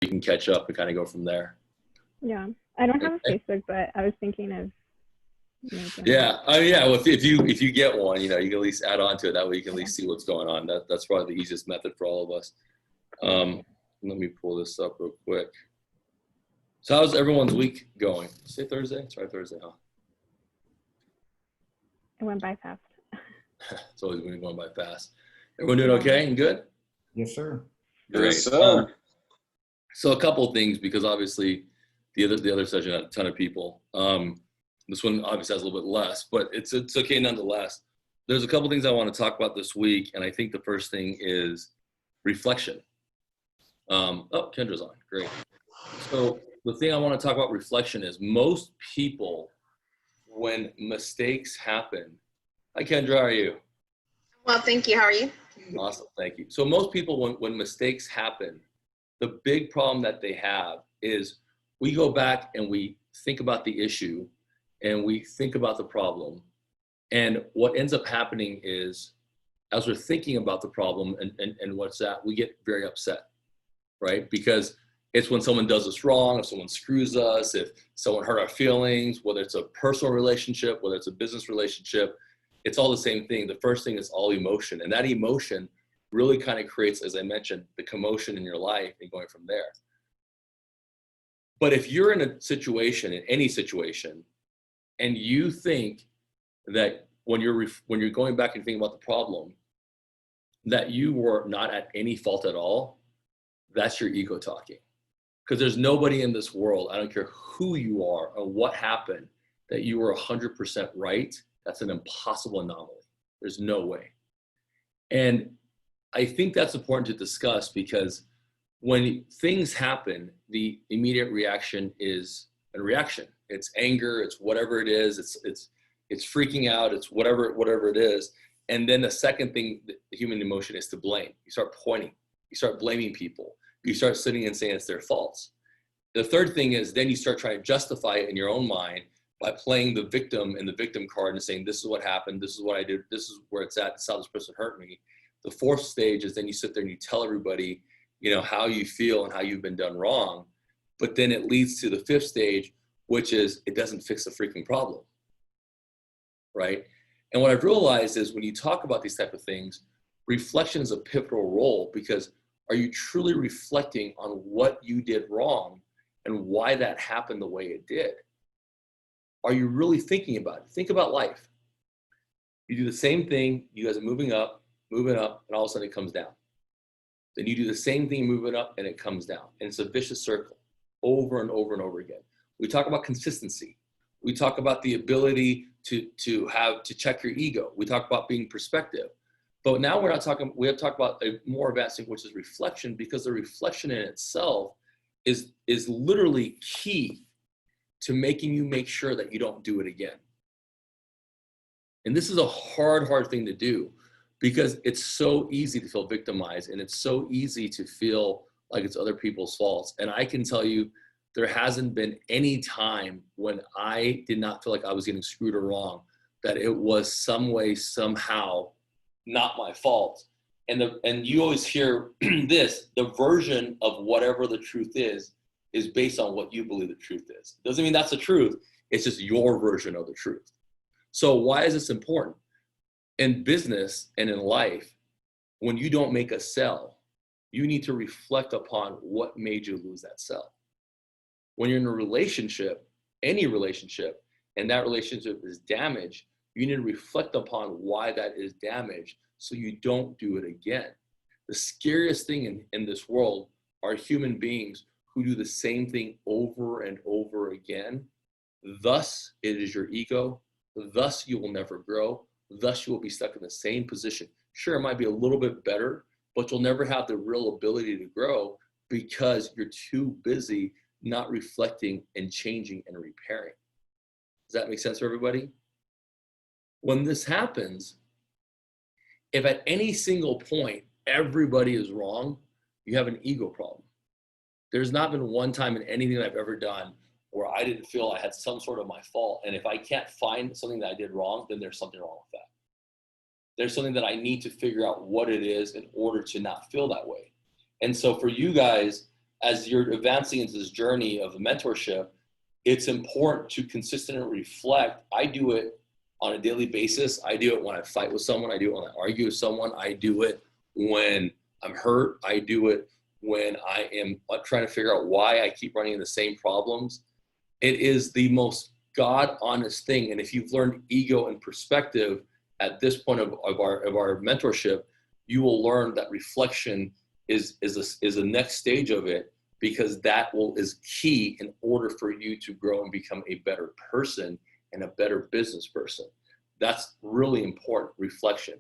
you can catch up and kind of go from there. Yeah, I don't have Okay. a Facebook, but I was thinking of making Yeah. Yeah. Well, if you get one, you can at least add on to it. That way you can at least see what's going on. That's probably the easiest method for all of us. Let me pull this up real quick. So how's everyone's week going? Say Thursday? Sorry, Thursday, huh? It went by fast. It's always going by fast. Everyone doing okay and good? Yes, sir. Great. Yes, sir. So a couple of things, because obviously the other session had a ton of people. This one obviously has a little bit less, but it's okay nonetheless. There's a couple of things I want to talk about this week, and I think the first thing is reflection. Oh, Kendra's on. Great. So the thing I want to talk about reflection is most people, when mistakes happen. Hi, Kendra, how are you? Well, thank you. How are you? Awesome, thank you. So most people, when mistakes happen, the big problem that they have is we go back and we think about the issue and we think about the problem. And what ends up happening is, as we're thinking about the problem and what's that, we get very upset, right? Because it's when someone does us wrong, if someone screws us, if someone hurt our feelings, whether it's a personal relationship, whether it's a business relationship, it's all the same thing. The first thing is all emotion. And that emotion really kind of creates, as I mentioned, the commotion in your life and going from there. But if you're in a situation, in any situation, and you think that when you're going back and thinking about the problem, that you were not at any fault at all, that's your ego talking. Because there's nobody in this world, I don't care who you are or what happened, that you were 100% right. That's an impossible anomaly. There's no way. And I think that's important to discuss, because when things happen, the immediate reaction is a reaction. It's anger, it's whatever it is, it's freaking out, it's whatever it is. And then the second thing, the human emotion, is to blame. You start pointing, you start blaming people, you start sitting and saying it's their faults. The third thing is then you start trying to justify it in your own mind by playing the victim and the victim card and saying, this is what happened, this is what I did, this is where it's at, this is how this person hurt me. The fourth stage is then you sit there and you tell everybody, how you feel and how you've been done wrong. But then it leads to the fifth stage, which is it doesn't fix the freaking problem, right? And what I've realized is when you talk about these type of things, reflection is a pivotal role, because are you truly reflecting on what you did wrong and why that happened the way it did? Are you really thinking about it? Think about life. You do the same thing, you guys are moving up, and all of a sudden it comes down. Then you do the same thing, moving up, and it comes down. And it's a vicious circle over and over and over again. We talk about consistency. We talk about the ability to check your ego. We talk about being perspective. But now we have to talk about a more advanced thing, which is reflection, because the reflection in itself is literally key to making you make sure that you don't do it again. And this is a hard thing to do, because it's so easy to feel victimized, and it's so easy to feel like it's other people's faults. And I can tell you, there hasn't been any time when I did not feel like I was getting screwed or wrong, that it was some way, somehow, not my fault. And you always hear this, the version of whatever the truth is based on what you believe the truth is. It doesn't mean that's the truth, it's just your version of the truth. So why is this important? In business and in life, when you don't make a sale, you need to reflect upon what made you lose that sale. When you're in a relationship, any relationship, and that relationship is damaged, you need to reflect upon why that is damaged so you don't do it again. The scariest thing in this world are human beings who do the same thing over and over again. Thus, it is your ego. Thus, you will never grow. Thus, you will be stuck in the same position. Sure, it might be a little bit better, but you'll never have the real ability to grow because you're too busy not reflecting and changing and repairing. Does that make sense for everybody? When this happens, if at any single point everybody is wrong, you have an ego problem. There's not been one time in anything that I've ever done where I didn't feel I had some sort of my fault. And if I can't find something that I did wrong, then there's something wrong with that. There's something that I need to figure out what it is in order to not feel that way. And so for you guys, as you're advancing into this journey of mentorship, it's important to consistently reflect. I do it on a daily basis. I do it when I fight with someone. I do it when I argue with someone. I do it when I'm hurt. I do it when I am trying to figure out why I keep running into the same problems. It is the most God honest thing. And if you've learned ego and perspective at this point of our mentorship, you will learn that reflection is the next stage of it, because that is key in order for you to grow and become a better person and a better business person. That's really important, reflection.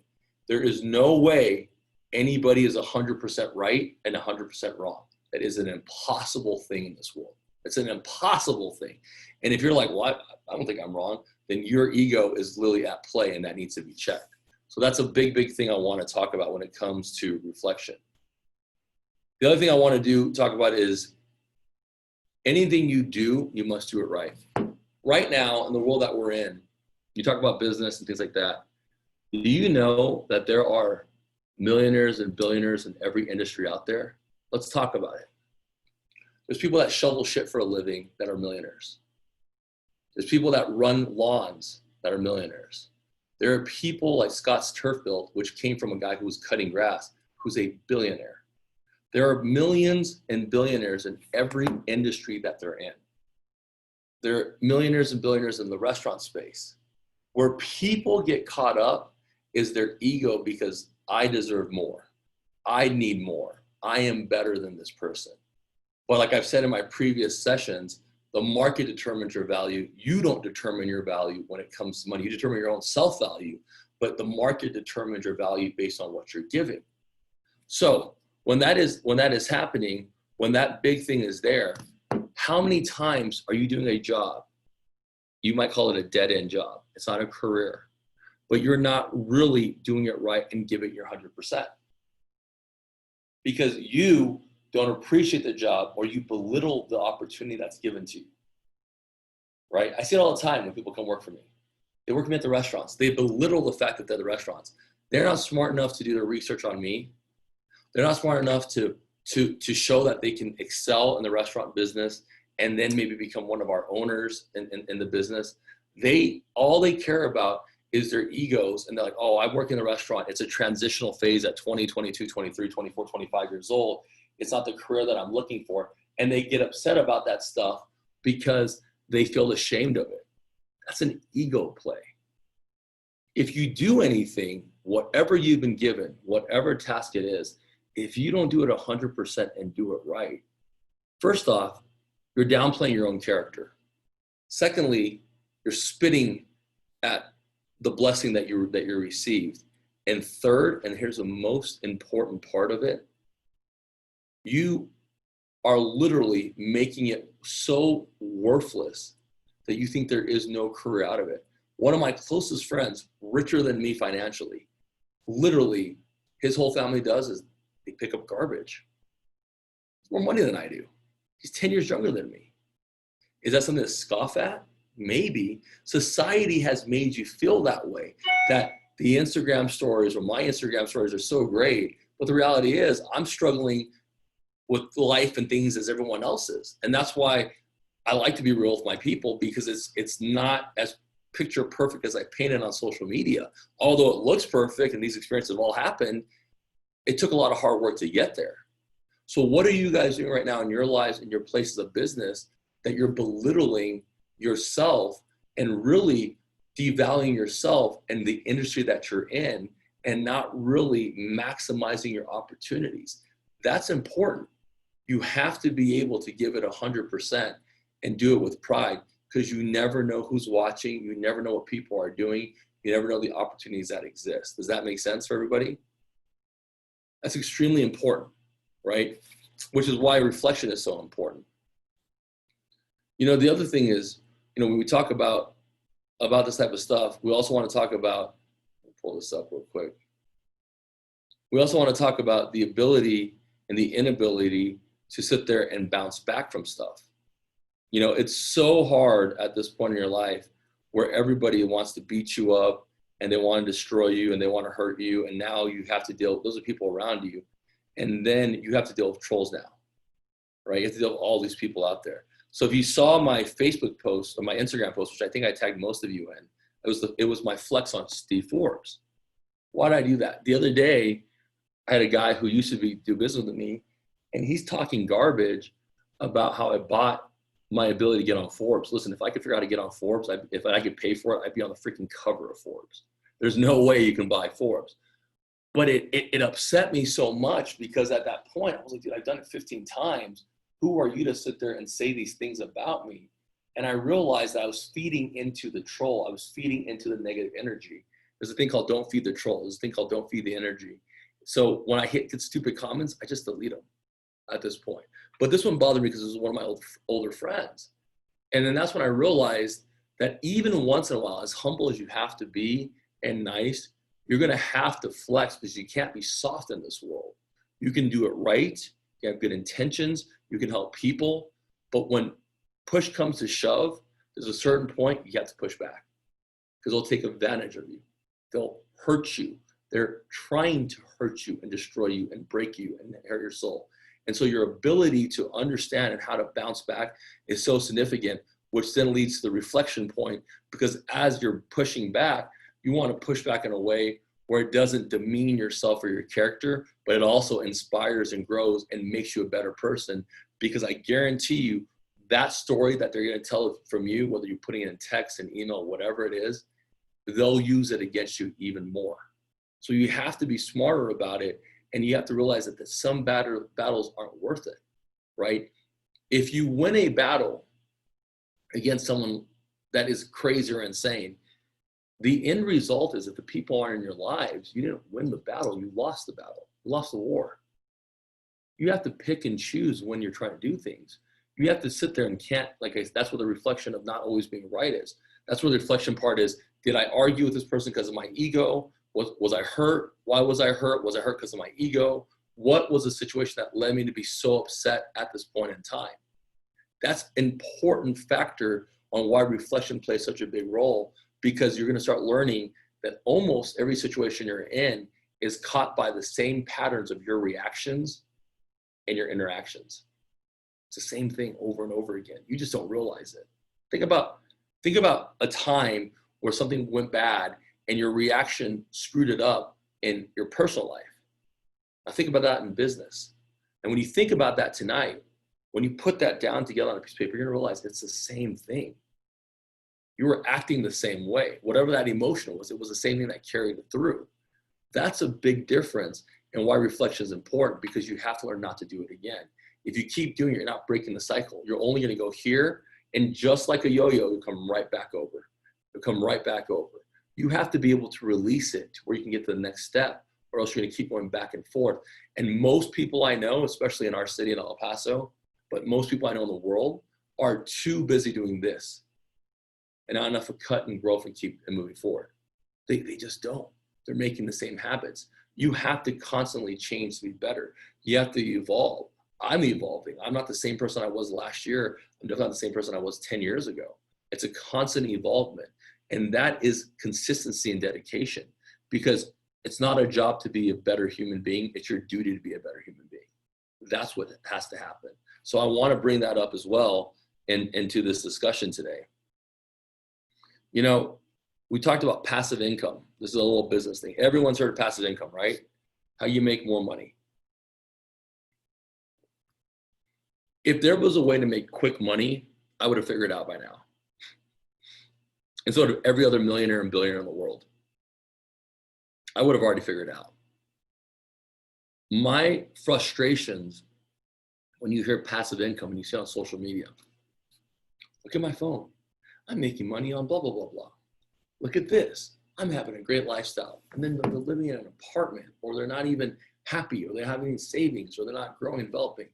There is no way anybody is 100% right and 100% wrong. That is an impossible thing in this world. It's an impossible thing. And if you're like, well, I don't think I'm wrong, then your ego is literally at play, and that needs to be checked. So that's a big, big thing I want to talk about when it comes to reflection. The other thing I want to talk about is anything you do, you must do it right. Right now, in the world that we're in, you talk about business and things like that. Do you know that there are millionaires and billionaires in every industry out there? Let's talk about it. There's people that shovel shit for a living that are millionaires. There's people that run lawns that are millionaires. There are people like Scott's Turf Built, which came from a guy who was cutting grass, who's a billionaire. There are millions and billionaires in every industry that they're in. There are millionaires and billionaires in the restaurant space. Where people get caught up is their ego, because I deserve more. I need more. I am better than this person. But like I've said in my previous sessions, the market determines your value. You don't determine your value when it comes to money. You determine your own self-value, but the market determines your value based on what you're giving. So when that is happening, when that big thing is there, how many times are you doing a job? You might call it a dead-end job. It's not a career, but you're not really doing it right and give it your 100%. Because you don't appreciate the job, or you belittle the opportunity that's given to you, right? I see it all the time when people come work for me. They work for me at the restaurants. They belittle the fact that they're the restaurants. They're not smart enough to do their research on me. They're not smart enough to show that they can excel in the restaurant business and then maybe become one of our owners in the business. All they care about is their egos, and they're like, oh, I work in the restaurant. It's a transitional phase at 20, 22, 23, 24, 25 years old. It's not the career that I'm looking for. And they get upset about that stuff because they feel ashamed of it. That's an ego play. If you do anything, whatever you've been given, whatever task it is, if you don't do it 100% and do it right, first off, you're downplaying your own character. Secondly, you're spitting at the blessing that you received. And third, and here's the most important part of it, you are literally making it so worthless that you think there is no career out of it. One of my closest friends, richer than me financially, literally his whole family does is they pick up garbage. It's more money than I do. He's 10 years younger than me. Is that something to scoff at? Maybe. Society has made you feel that way, that the Instagram stories or my Instagram stories are so great. But the reality is I'm struggling with life and things as everyone else is. And that's why I like to be real with my people, because it's not as picture perfect as I painted on social media. Although it looks perfect and these experiences have all happened, it took a lot of hard work to get there. So what are you guys doing right now in your lives, in your places of business, that you're belittling yourself and really devaluing yourself and the industry that you're in, and not really maximizing your opportunities? That's important. You have to be able to give it 100% and do it with pride, because you never know who's watching. You never know what people are doing. You never know the opportunities that exist. Does that make sense for everybody? That's extremely important, right? Which is why reflection is so important. You know, the other thing is, you know, when we talk about this type of stuff, we also want to talk about, let me pull this up real quick. We also want to talk about the ability and the inability to sit there and bounce back from stuff. You know, it's so hard at this point in your life where everybody wants to beat you up and they want to destroy you and they want to hurt you. And now you have to deal, those are people around you. And then you have to deal with trolls now. right? You have to deal with all these people out there. So if you saw my Facebook post or my Instagram post, which I think I tagged most of you in, it was my flex on Steve Forbes. Why did I do that? The other day, I had a guy who used to do business with me, and he's talking garbage about how I bought my ability to get on Forbes. Listen, if I could figure out how to get on Forbes, if I could pay for it, I'd be on the freaking cover of Forbes. There's no way you can buy Forbes. But it upset me so much because at that point, I was like, dude, I've done it 15 times. Who are you to sit there and say these things about me? And I realized that I was feeding into the troll. I was feeding into the negative energy. There's a thing called don't feed the troll. There's a thing called don't feed the energy. So when I get stupid comments, I just delete them at this point. But this one bothered me because it was one of my older friends. And then that's when I realized that even once in a while, as humble as you have to be and nice, you're going to have to flex because you can't be soft in this world. You can do it right. You have good intentions. You can help people. But when push comes to shove, there's a certain point you have to push back because they'll take advantage of you. They'll hurt you. They're trying to hurt you and destroy you and break you and hurt your soul. And so your ability to understand and how to bounce back is so significant, which then leads to the reflection point, because as you're pushing back, you want to push back in a way where it doesn't demean yourself or your character, but it also inspires and grows and makes you a better person. Because I guarantee you that story that they're going to tell from you, whether you're putting it in text and email, whatever it is, they'll use it against you even more. So you have to be smarter about it. And you have to realize that some battles aren't worth it, right? If you win a battle against someone that is crazy or insane, the end result is that the people aren't in your lives. You didn't win the battle. You lost the battle. You lost the war. You have to pick and choose when you're trying to do things. You have to sit there and that's where the reflection of not always being right is. That's where the reflection part is. Did I argue with this person because of my ego? Was I hurt? Why was I hurt? Was I hurt because of my ego? What was the situation that led me to be so upset at this point in time? That's an important factor on why reflection plays such a big role, because you're going to start learning that almost every situation you're in is caught by the same patterns of your reactions and your interactions. It's the same thing over and over again. You just don't realize it. Think about a time where something went bad and your reaction screwed it up in your personal life. Now think about that in business. And when you think about that tonight, when you put that down together on a piece of paper, you're gonna realize it's the same thing. You were acting the same way. Whatever that emotion was, it was the same thing that carried it through. That's a big difference, and why reflection is important, because you have to learn not to do it again. If you keep doing it, you're not breaking the cycle. You're only gonna go here, and just like a yo-yo, you'll come right back over. You'll come right back over. You have to be able to release it to where you can get to the next step, or else you're gonna keep going back and forth. And most people I know, especially in our city in El Paso, but most people I know in the world, are too busy doing this and not enough of cut and growth and keep and moving forward. They just don't. They're making the same habits. You have to constantly change to be better. You have to evolve. I'm evolving. I'm not the same person I was last year. I'm definitely not the same person I was 10 years ago. It's a constant evolvement. And that is consistency and dedication, because it's not a job to be a better human being. It's your duty to be a better human being. That's what has to happen. So I want to bring that up as well into this discussion today. You know, we talked about passive income. This is a little business thing. Everyone's heard of passive income, right? How you make more money. If there was a way to make quick money, I would have figured it out by now. And so did every other millionaire and billionaire in the world. I would have already figured it out. My frustrations when you hear passive income and you see it on social media, look at my phone. I'm making money on blah, blah, blah, blah. Look at this. I'm having a great lifestyle. And then they're living in an apartment, or they're not even happy, or they have any savings, or they're not growing and developing.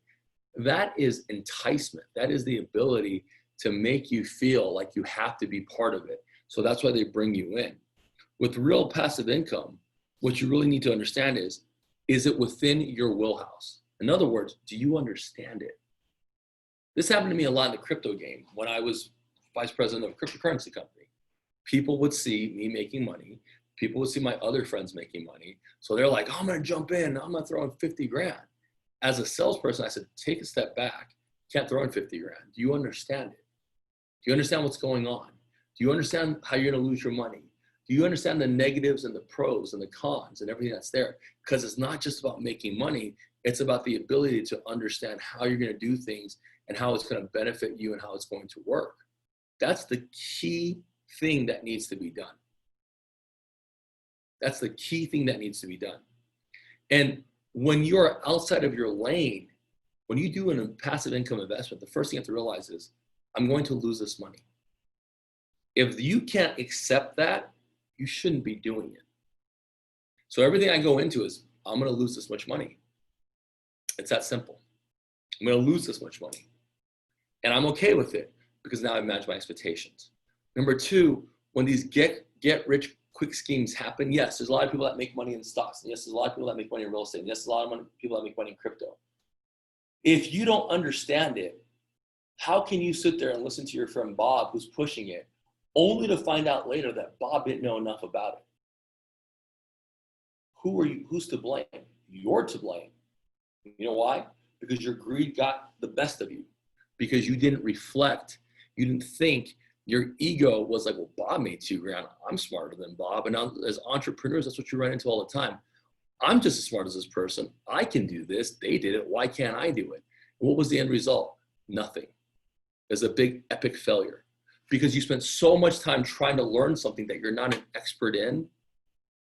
That is enticement. That is the ability to make you feel like you have to be part of it. So that's why they bring you in. With real passive income, what you really need to understand is it within your wheelhouse? In other words, do you understand it? This happened to me a lot in the crypto game when I was vice president of a cryptocurrency company. People would see me making money. People would see my other friends making money. So they're like, oh, I'm going to jump in. I'm going to throw in 50 grand. As a salesperson, I said, take a step back Can't throw in 50 grand. Do you understand it? Do you understand what's going on? Do you understand how you're going to lose your money? Do you understand the negatives and the pros and the cons and everything that's there? Because it's not just about making money. It's about the ability to understand how you're going to do things and how it's going to benefit you and how it's going to work. That's the key thing that needs to be done. That's the key thing that needs to be done. And when you're outside of your lane, when you do a passive income investment, the first thing you have to realize is, I'm going to lose this money. If you can't accept that, you shouldn't be doing it. So everything I go into is, I'm going to lose this much money. It's that simple. I'm going to lose this much money. And I'm okay with it because now I've managed my expectations. Number two, when these get rich quick schemes happen, yes, there's a lot of people that make money in stocks. And yes, there's a lot of people that make money in real estate. And yes, there's a lot of people that make money in crypto. If you don't understand it, how can you sit there and listen to your friend Bob who's pushing it, only to find out later that Bob didn't know enough about it? Who's to blame? You're to blame. You know why? Because your greed got the best of you. Because you didn't reflect. You didn't think. Your ego was like, well, Bob made $2 grand. I'm smarter than Bob. And as entrepreneurs, that's what you run into all the time. I'm just as smart as this person. I can do this. They did it. Why can't I do it? And what was the end result? Nothing. It's a big epic failure because you spent so much time trying to learn something that you're not an expert in,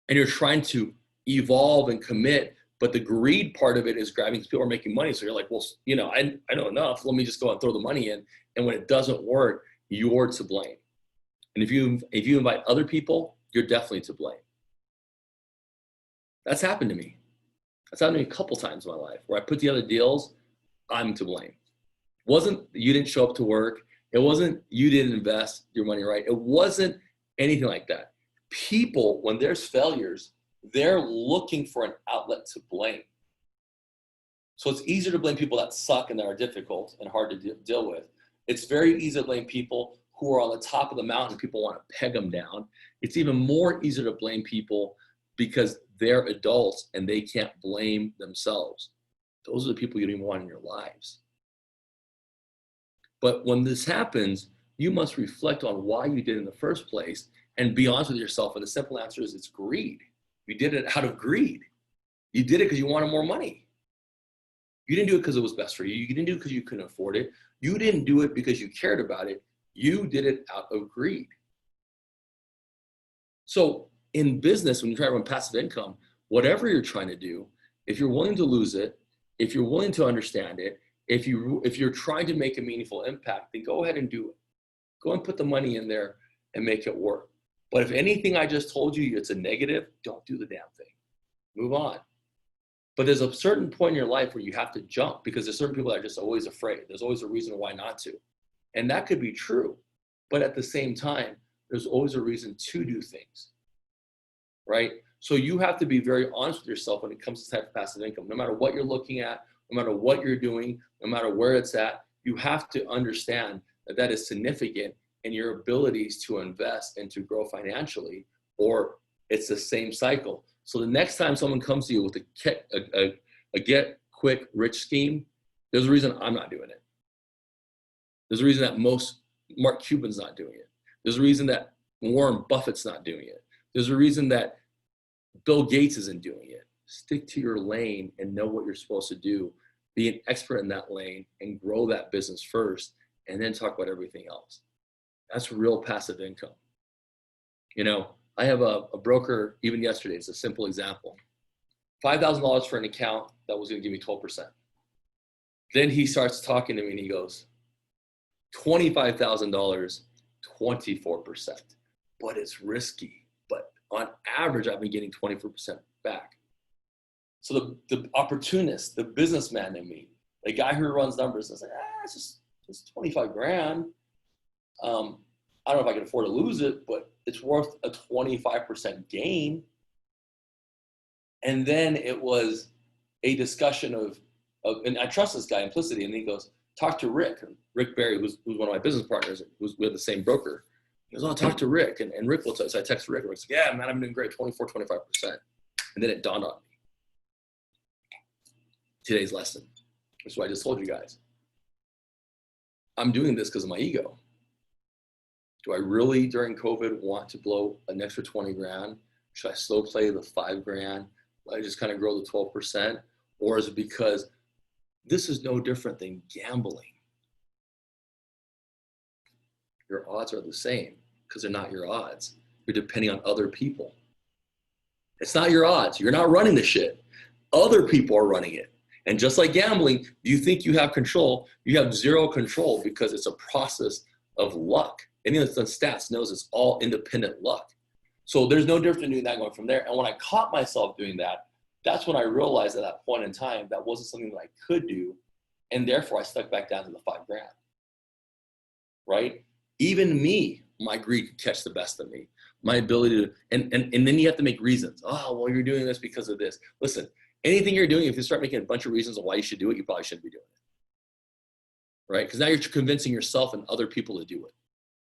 and you're trying to evolve and commit, but the greed part of it is grabbing, people are making money. So you're like, well, you know, I know enough. Let me just go and throw the money in. And when it doesn't work, you're to blame. And if you invite other people, you're definitely to blame. That's happened to me. That's happened to me a couple times in my life where I put together deals, I'm to blame. It wasn't you didn't show up to work. It wasn't you didn't invest your money right. It wasn't anything like that. People, when there's failures, they're looking for an outlet to blame. So it's easier to blame people that suck and that are difficult and hard to deal with. It's very easy to blame people who are on the top of the mountain. People want to peg them down. It's even more easy to blame people because they're adults and they can't blame themselves. Those are the people you don't even want in your lives. But when this happens, you must reflect on why you did it in the first place and be honest with yourself. And the simple answer is it's greed. You did it out of greed. You did it because you wanted more money. You didn't do it because it was best for you. You didn't do it because you couldn't afford it. You didn't do it because you cared about it. You did it out of greed. So in business, when you try to run passive income, whatever you're trying to do, if you're willing to lose it, if you're willing to understand it, if you're trying to make a meaningful impact, then go ahead and do it. Go and put the money in there and make it work. But if anything I just told you, it's a negative, don't do the damn thing. Move on. But there's a certain point in your life where you have to jump because there's certain people that are just always afraid. There's always a reason why not to. And that could be true. But at the same time, there's always a reason to do things, right? So you have to be very honest with yourself when it comes to type of passive income. No matter what you're looking at, no matter what you're doing, no matter where it's at, you have to understand that that is significant in your abilities to invest and to grow financially, or it's the same cycle. So the next time someone comes to you with a get quick rich scheme, there's a reason I'm not doing it. There's a reason that Mark Cuban's not doing it. There's a reason that Warren Buffett's not doing it. There's a reason that Bill Gates isn't doing it. Stick to your lane and know what you're supposed to do. Be an expert in that lane and grow that business first, and then talk about everything else. That's real passive income. You know, I have a broker, even yesterday, it's a simple example. $5,000 for an account that was going to give me 12%. Then he starts talking to me and he goes, $25,000, 24%. But it's risky. But on average, I've been getting 24% back. So the opportunist, the businessman in me, the guy who runs numbers, is like, it's just 25 grand. I don't know if I can afford to lose it, but it's worth a 25% gain. And then it was a discussion of, and I trust this guy implicitly, and he goes, talk to Rick Barry, who's one of my business partners, we have the same broker. He goes, talk to Rick, and Rick will tell you. So I text Rick, and Rick's like, yeah, man, I'm doing great, 24, 25%. And then it dawned on me. Today's lesson. That's what I just told you guys. I'm doing this because of my ego. Do I really, during COVID, want to blow an extra 20 grand? Should I slow play the 5 grand? I just kind of grow the 12%? Or is it because this is no different than gambling? Your odds are the same because they're not your odds. You're depending on other people. It's not your odds. You're not running the shit. Other people are running it. And just like gambling, you think you have control, you have zero control because it's a process of luck. Anyone that's done stats knows it's all independent luck. So there's no difference in doing that going from there. And when I caught myself doing that, that's when I realized at that point in time, that wasn't something that I could do. And therefore I stuck back down to the 5 grand, right? Even me, my greed could catch the best of me. My ability to, and then you have to make reasons. Oh, well, you're doing this because of this. Listen, anything you're doing, if you start making a bunch of reasons of why you should do it, you probably shouldn't be doing it, right? Because now you're convincing yourself and other people to do it.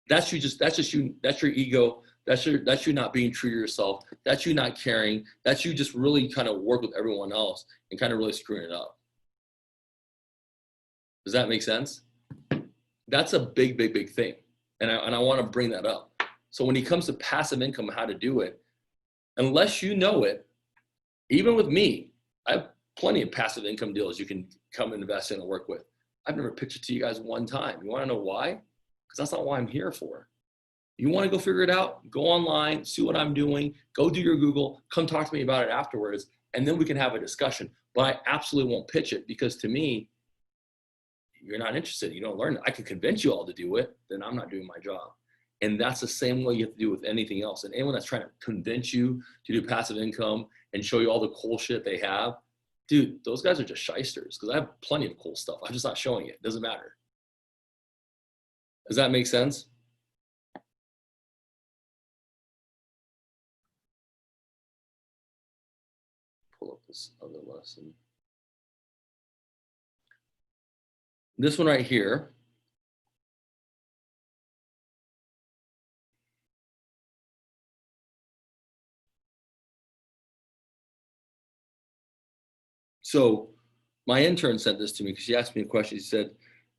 That's your ego. That's you not being true to yourself. That's you not caring. That's you just really kind of work with everyone else and kind of really screwing it up. Does that make sense? That's a big, big, big thing. And I want to bring that up. So when it comes to passive income, how to do it, unless you know it, even with me, I have plenty of passive income deals you can come and invest in and work with. I've never pitched it to you guys one time. You want to know why? Because that's not why I'm here for. You want to go figure it out? Go online, see what I'm doing, go do your Google, come talk to me about it afterwards, and then we can have a discussion. But I absolutely won't pitch it because to me, you're not interested. You don't learn it. I can convince you all to do it, then I'm not doing my job. And that's the same way you have to do with anything else. And anyone that's trying to convince you to do passive income and show you all the cool shit they have, dude, those guys are just shysters because I have plenty of cool stuff. I'm just not showing it. It doesn't matter. Does that make sense? Pull up this other lesson. This one right here. So my intern sent this to me because she asked me a question. She said,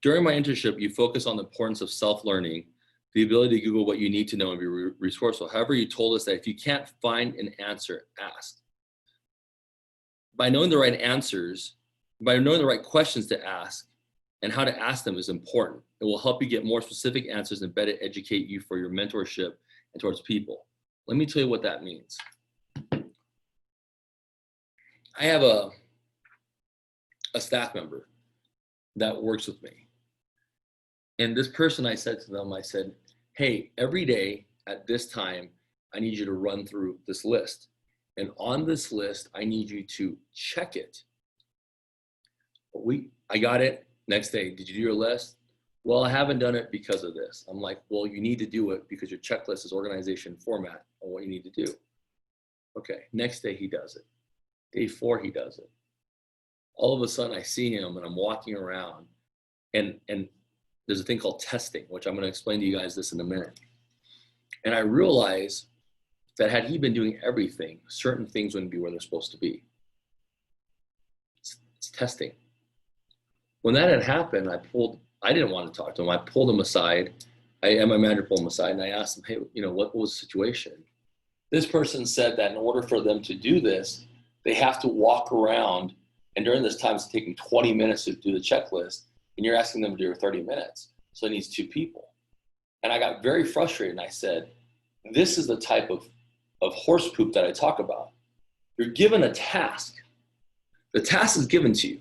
during my internship, you focus on the importance of self-learning, the ability to Google what you need to know and be resourceful. However, you told us that if you can't find an answer, ask. By knowing the right answers, by knowing the right questions to ask and how to ask them is important. It will help you get more specific answers and better educate you for your mentorship and towards people. Let me tell you what that means. I have a staff member that works with me. And this person, I said to them, I said, hey, every day at this time, I need you to run through this list. And on this list, I need you to check it. I got it. Next day, did you do your list? Well, I haven't done it because of this. I'm like, well, you need to do it because your checklist is organization format on what you need to do. Okay, next day he does it. Day 4, he does it. All of a sudden I see him and I'm walking around and there's a thing called testing, which I'm going to explain to you guys this in a minute. And I realize that had he been doing everything, certain things wouldn't be where they're supposed to be. It's testing. When that had happened, I didn't want to talk to him. I pulled him aside. I had my manager pull him aside and I asked him, hey, what was the situation? This person said that in order for them to do this, they have to walk around, and during this time, it's taking 20 minutes to do the checklist, and you're asking them to do it 30 minutes. So it needs 2 people. And I got very frustrated, and I said, this is the type of horse poop that I talk about. You're given a task. The task is given to you.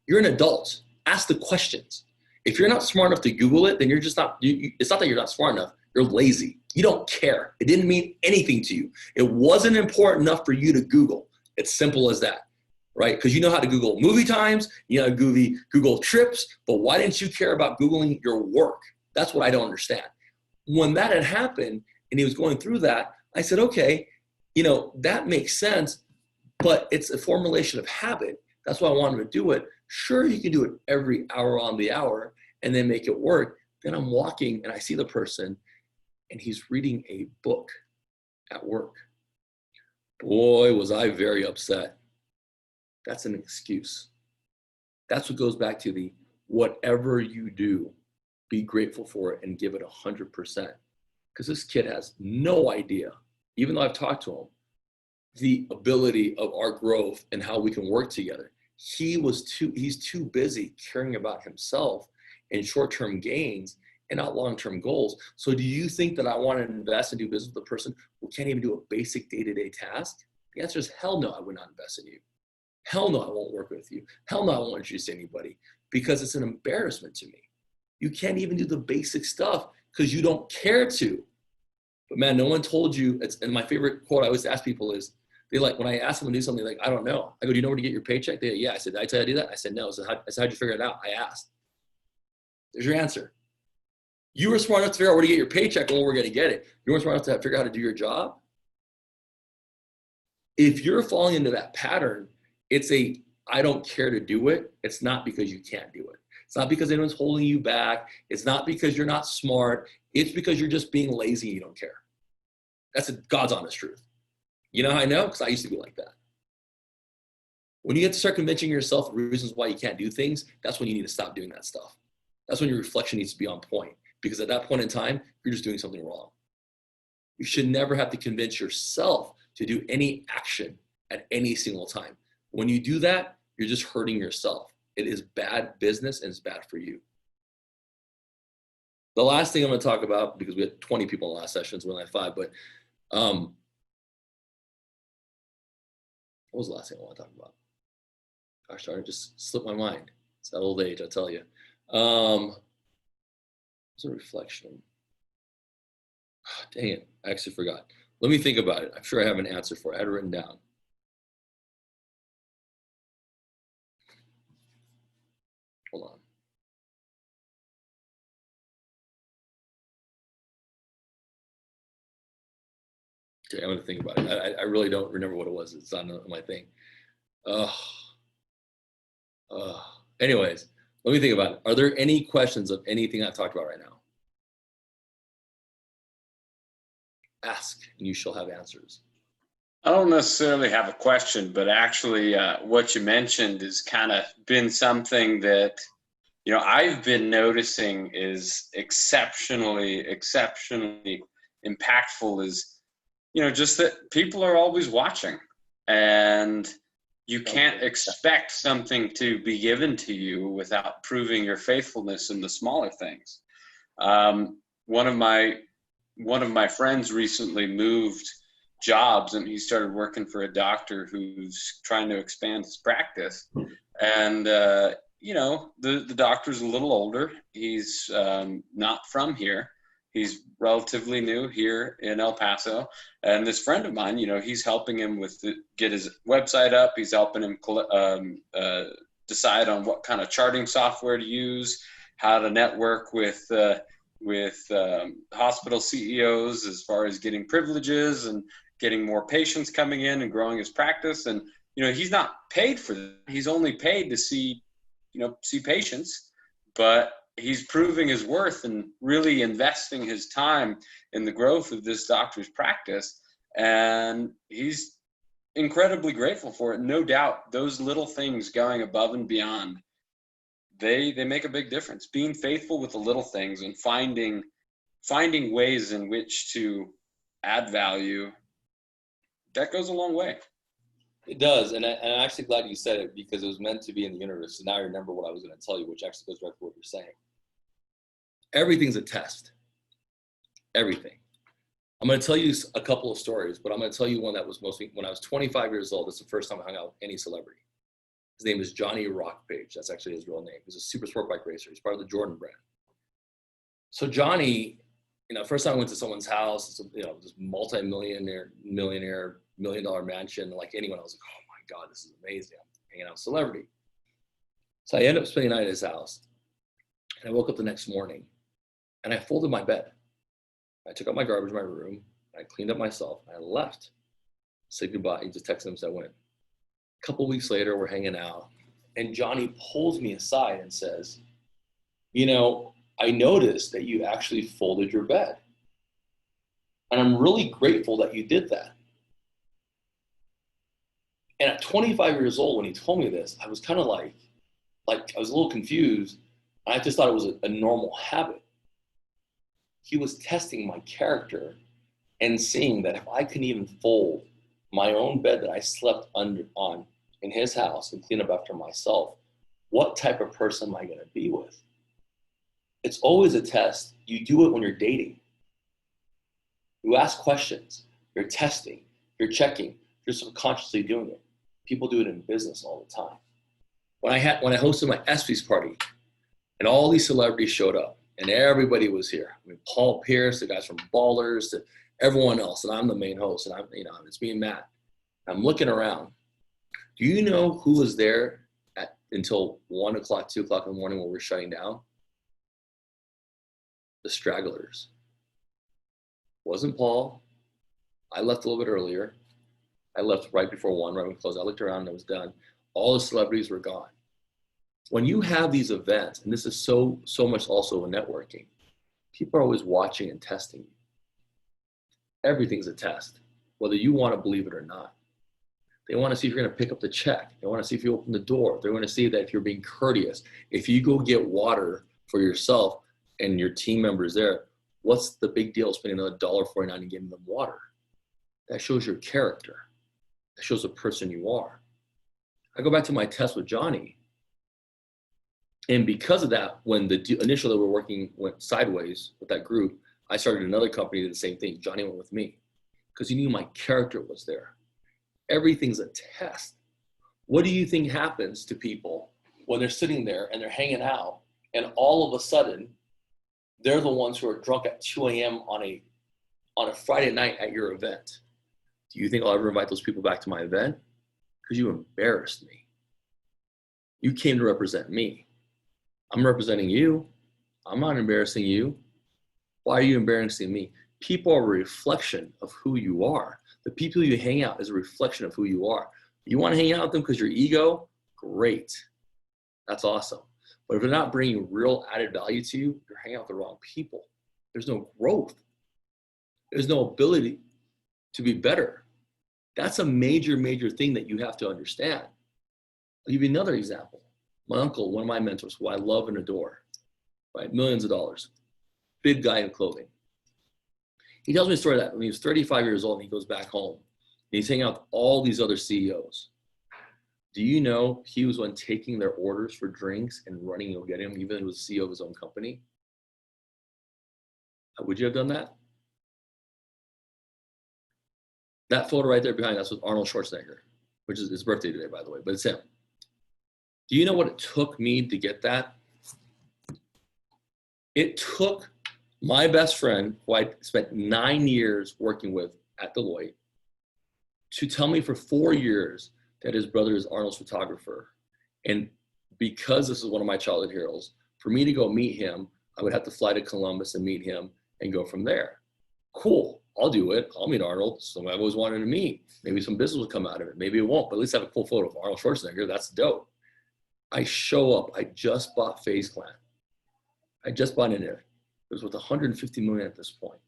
You're an adult. Ask the questions. If you're not smart enough to Google it, then you're just not, it's not that you're not smart enough, you're lazy. You don't care. It didn't mean anything to you. It wasn't important enough for you to Google. It's simple as that, right? Because you know how to Google movie times, you know how to Google trips, but why didn't you care about Googling your work? That's what I don't understand. When that had happened and he was going through that, I said, okay, that makes sense, but it's a formulation of habit. That's why I want him to do it. Sure, you can do it every hour on the hour and then make it work. Then I'm walking and I see the person and he's reading a book at work. Boy, was I very upset. That's an excuse. That's what goes back to the whatever you do, be grateful for it and give it 100%. Because this kid has no idea, even though I've talked to him, the ability of our growth and how we can work together. He's too busy caring about himself and short-term gains and not long-term goals. So do you think that I want to invest and do business with a person who can't even do a basic day-to-day task? The answer is hell no, I would not invest in you. Hell no, I won't work with you. Hell no, I won't introduce anybody, because it's an embarrassment to me. You can't even do the basic stuff because you don't care to. But man, no one told you. And my favorite quote I always ask people is, when I ask them to do something, like, I don't know. I go, do you know where to get your paycheck? They go, yeah. I said, did I tell you to do that? I said, no. So how'd you figure it out? I asked. There's your answer. You were smart enough to figure out where to get your paycheck and where we're going to get it. You weren't smart enough to figure out how to do your job. If you're falling into that pattern, it's I don't care to do it. It's not because you can't do it. It's not because anyone's holding you back. It's not because you're not smart. It's because you're just being lazy and you don't care. That's God's honest truth. You know how I know? Because I used to be like that. When you get to start convincing yourself of reasons why you can't do things, that's when you need to stop doing that stuff. That's when your reflection needs to be on point. Because at that point in time, you're just doing something wrong. You should never have to convince yourself to do any action at any single time. When you do that, you're just hurting yourself. It is bad business and it's bad for you. The last thing I'm going to talk about, because we had 20 people in the last session, so we only had 5, but what was the last thing I want to talk about? Gosh darn, it just slipped my mind. It's that old age, I tell you. It's a reflection. Dang it, I actually forgot. Let me think about it. I'm sure I have an answer for it. I had it written down. Hold on. Okay, I'm going to think about it. I really don't remember what it was. It's on my thing. Anyways, let me think about it. Are there any questions of anything I've talked about right now? Ask, and you shall have answers. I don't necessarily have a question, but actually what you mentioned has kind of been something that, I've been noticing is exceptionally impactful is, just that people are always watching, and you can't expect something to be given to you without proving your faithfulness in the smaller things. One of my friends recently moved jobs, and he started working for a doctor who's trying to expand his practice. And the doctor's a little older. He's not from here. He's relatively new here in El Paso. And this friend of mine, he's helping him get his website up. He's helping him decide on what kind of charting software to use, how to network with hospital CEOs as far as getting privileges and getting more patients coming in and growing his practice. And, he's not paid for that. He's only paid to see patients, but he's proving his worth and really investing his time in the growth of this doctor's practice. And he's incredibly grateful for it. No doubt those little things going above and beyond, they make a big difference. Being faithful with the little things and finding ways in which to add value, that goes a long way. It does, and I'm actually glad you said it, because it was meant to be in the universe. So now I remember what I was going to tell you, which actually goes right to what you're saying. Everything's a test. Everything. I'm going to tell you a couple of stories, but I'm going to tell you one that was mostly when I was 25 years old. It's the first time I hung out with any celebrity. His name is Johnny Rockpage. That's actually his real name. He's a super sport bike racer. He's part of the Jordan brand. So Johnny, first time I went to someone's house, this millionaire, $1 million mansion, like anyone, I was like, oh my God, this is amazing. I'm hanging out with a celebrity. So I ended up spending the night at his house. And I woke up the next morning and I folded my bed. I took out my garbage in my room, I cleaned up myself, and I left. Said goodbye. He just texted him, so I went. A couple weeks later, we're hanging out, and Johnny pulls me aside and says, I noticed that you actually folded your bed. And I'm really grateful that you did that. And at 25 years old, when he told me this, I was kind of like I was a little confused. I just thought it was a normal habit. He was testing my character and seeing that if I couldn't even fold my own bed that I slept on in his house and clean up after myself, what type of person am I going to be with? It's always a test. You do it when you're dating. You ask questions, you're testing, you're checking, you're subconsciously doing it. People do it in business all the time. When I hosted my ESPYs party and all these celebrities showed up and everybody was here. I mean, Paul Pierce, the guys from Ballers, to everyone else, and I'm the main host, and it's me and Matt. I'm looking around. Do you know who was there until 1 o'clock, 2 o'clock in the morning when we're shutting down? The stragglers. Wasn't Paul. I left a little bit earlier. I left right before 1, right when we closed. I looked around and it was done. All the celebrities were gone. When you have these events, and this is so much also in networking, people are always watching and testing you. Everything's a test, whether you want to believe it or not. They want to see if you're going to pick up the check. They want to see if you open the door. They want to see that if you're being courteous. If you go get water for yourself and your team members there, what's the big deal spending another $1.49 and giving them water? That shows your character. That shows the person you are. I go back to my test with Johnny. And because of that, when the initial that we're working went sideways with that group, I started another company that did the same thing. Johnny went with me because he knew my character was there. Everything's a test. What do you think happens to people when they're sitting there and they're hanging out and all of a sudden they're the ones who are drunk at 2 a.m. on a Friday night at your event? Do you think I'll ever invite those people back to my event? Because you embarrassed me. You came to represent me. I'm representing you. I'm not embarrassing you. Why are you embarrassing me? People are a reflection of who you are. The people you hang out is a reflection of who you are. You want to hang out with them because your ego? Great. That's awesome. But if they're not bringing real added value to you, you're hanging out with the wrong people. There's no growth. There's no ability to be better. That's a major, major thing that you have to understand. I'll give you another example. My uncle, one of my mentors, who I love and adore, right? Millions of dollars, big guy in clothing. He tells me a story that when he was 35 years old and he goes back home and he's hanging out with all these other CEOs. Do you know he was one taking their orders for drinks and running and getting them, even though he was the CEO of his own company? Would you have done that? That photo right there behind, that's with Arnold Schwarzenegger, which is his birthday today, by the way, but it's him. Do you know what it took me to get that? It took my best friend, who I spent 9 years working with at Deloitte, to tell me for 4 years that his brother is Arnold's photographer. And because this is one of my childhood heroes, for me to go meet him, I would have to fly to Columbus and meet him and go from there. Cool, I'll do it. I'll meet Arnold. Someone I've always wanted to meet. Maybe some business will come out of it. Maybe it won't, but at least have a cool photo of Arnold Schwarzenegger. That's dope. I show up. I just bought FaZe Clan. I just bought in it. It was worth 150 million at this point,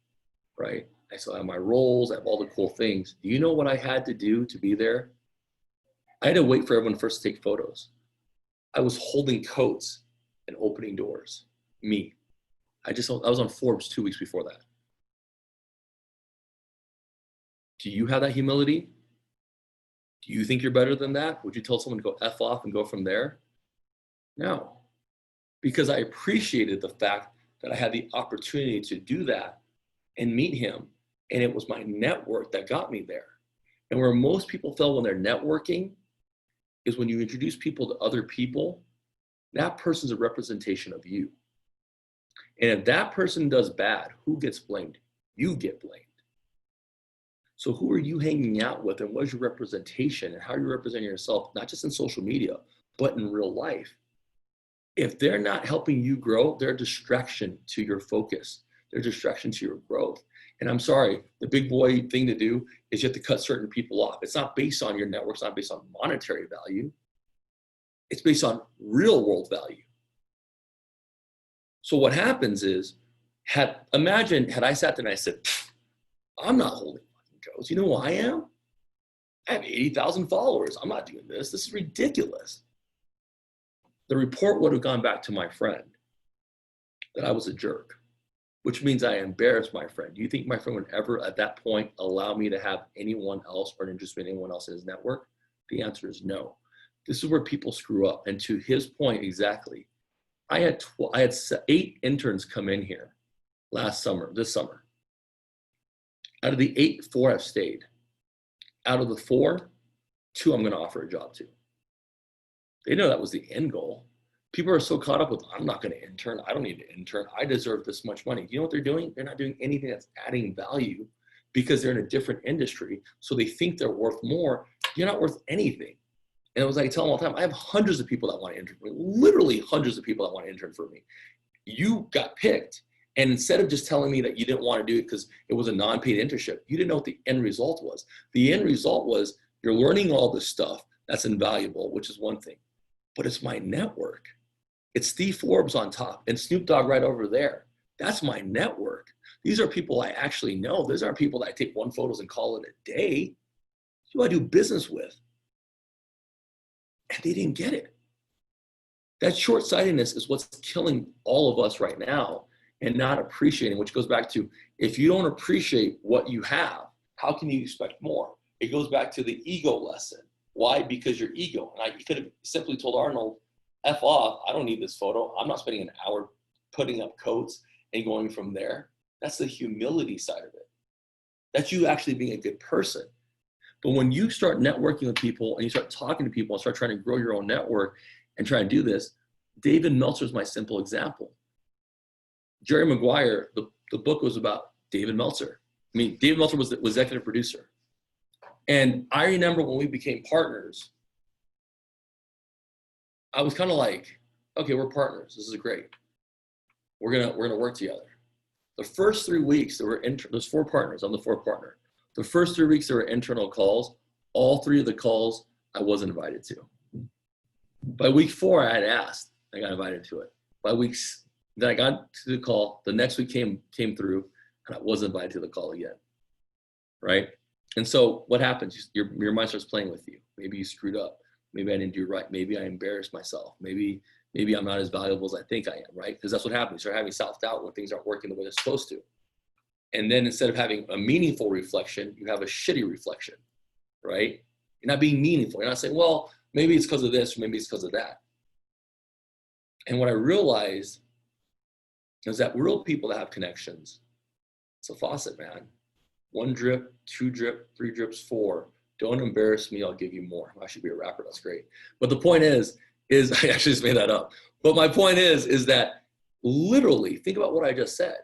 right? I still have my roles. I have all the cool things. Do you know what I had to do to be there? I had to wait for everyone first to take photos. I was holding coats and opening doors. Me. I was on Forbes 2 weeks before that. Do you have that humility? Do you think you're better than that? Would you tell someone to go F off and go from there? No, because I appreciated the fact that I had the opportunity to do that and meet him. And it was my network that got me there. And where most people fail when they're networking is when you introduce people to other people, that person's a representation of you. And if that person does bad, who gets blamed? You get blamed. So who are you hanging out with, and what is your representation, and how are you representing yourself, not just in social media, but in real life? If they're not helping you grow, they're a distraction to your focus. They're a distraction to your growth. And I'm sorry, the big boy thing to do is you have to cut certain people off. It's not based on your network. It's not based on monetary value. It's based on real world value. So what happens is, imagine had I sat there and I said, I'm not holding fucking coats. You know who I am? I have 80,000 followers. I'm not doing this. This is ridiculous. The report would have gone back to my friend that I was a jerk. which means I embarrass my friend. Do you think my friend would ever at that point allow me to have anyone else or interest in anyone else in his network? The answer is no. This is where people screw up. And to his point exactly, I had 8 interns come in here this summer. Out of the 8, 4 have stayed. Out of the 4, 2 I'm going to offer a job to. They know that was the end goal. People are so caught up with, I'm not going to intern. I don't need to intern. I deserve this much money. You know what they're doing? They're not doing anything that's adding value because they're in a different industry. So they think they're worth more. You're not worth anything. And it was like I tell them all the time, I have hundreds of people that want to intern for me, literally hundreds of people that want to intern for me. You got picked. And instead of just telling me that you didn't want to do it because it was a non-paid internship, you didn't know what the end result was. The end result was you're learning all this stuff that's invaluable, which is one thing, but it's my network. It's Steve Forbes on top and Snoop Dogg right over there. That's my network. These are people I actually know. These aren't people that I take 1 photos and call it a day. Who I do business with. And they didn't get it. That short-sightedness is what's killing all of us right now and not appreciating, which goes back to, if you don't appreciate what you have, how can you expect more? It goes back to the ego lesson. Why? Because your ego. And you could have simply told Arnold, F off, I don't need this photo. I'm not spending an hour putting up coats and going from there. That's the humility side of it. That's you actually being a good person. But when you start networking with people and you start talking to people and start trying to grow your own network and try to do this, David Meltzer is my simple example. Jerry Maguire, the book was about David Meltzer. I mean, David Meltzer was executive producer. And I remember when we became partners, I was kind of like, okay, we're partners. This is great. We're gonna work together. The first 3 weeks, there's 4 partners. I'm the 4th partner. The first 3 weeks, there were internal calls. All 3 of the calls I wasn't invited to. By week 4, I had asked. I got invited to it. Then I got to the call. The next week came through, and I wasn't invited to the call again. Right? And so what happens? Your mind starts playing with you. Maybe you screwed up. Maybe I didn't do right. Maybe I embarrassed myself. Maybe I'm not as valuable as I think I am, right? Because that's what happens. You start having self-doubt when things aren't working the way they're supposed to. And then instead of having a meaningful reflection, you have a shitty reflection, right? You're not being meaningful. You're not saying, well, maybe it's because of this, or maybe it's because of that. And what I realized is that real people that have connections, it's a faucet, man. 1 drip, 2 drip, 3 drips, 4. Don't embarrass me, I'll give you more. I should be a rapper, that's great. But the point is I actually just made that up. But my point is that literally, think about what I just said.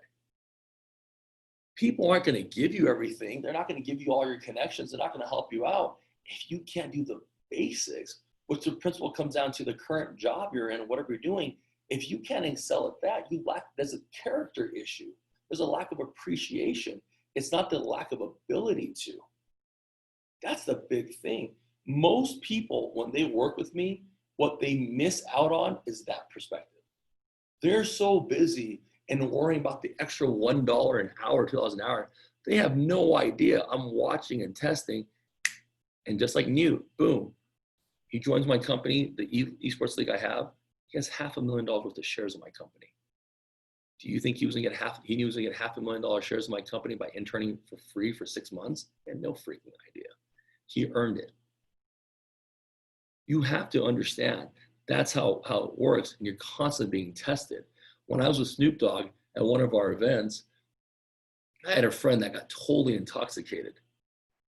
People aren't going to give you everything. They're not going to give you all your connections. They're not going to help you out if you can't do the basics, which the principle comes down to the current job you're in, whatever you're doing. If you can't excel at that, there's a character issue. There's a lack of appreciation. It's not the lack of ability to. That's the big thing. Most people, when they work with me, what they miss out on is that perspective. They're so busy and worrying about the extra $1 an hour, $2 an hour. They have no idea. I'm watching and testing. And just like Newt, boom, he joins my company, the esports league I have. He has $500,000 worth of shares in my company. Do you think he was gonna get he knew he was gonna get $500,000 shares in my company by interning for free for 6 months? He had no freaking idea. He earned it. You have to understand that's how it works, and you're constantly being tested. When I was with Snoop Dogg at one of our events, I had a friend that got totally intoxicated.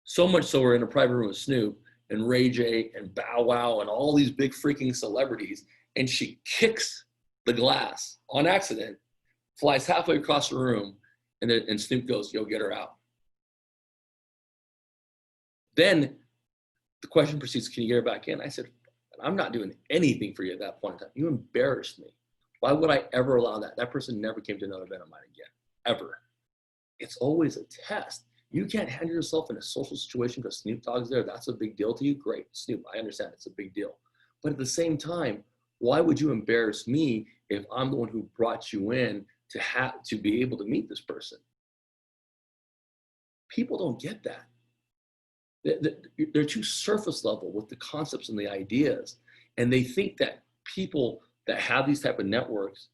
So much so we're in a private room with Snoop and Ray J and Bow Wow and all these big freaking celebrities, and she kicks the glass on accident, flies halfway across the room, and Snoop goes, yo, get her out. Then the question proceeds, can you get her back in? I said, I'm not doing anything for you at that point in time. You embarrassed me. Why would I ever allow that? That person never came to another event of mine again, ever. It's always a test. You can't handle yourself in a social situation because Snoop Dogg's there. That's a big deal to you. Great, Snoop, I understand it's a big deal. But at the same time, why would you embarrass me if I'm the one who brought you in to be able to meet this person? People don't get that. They're too surface level with the concepts and the ideas. And they think that people that have these type of networks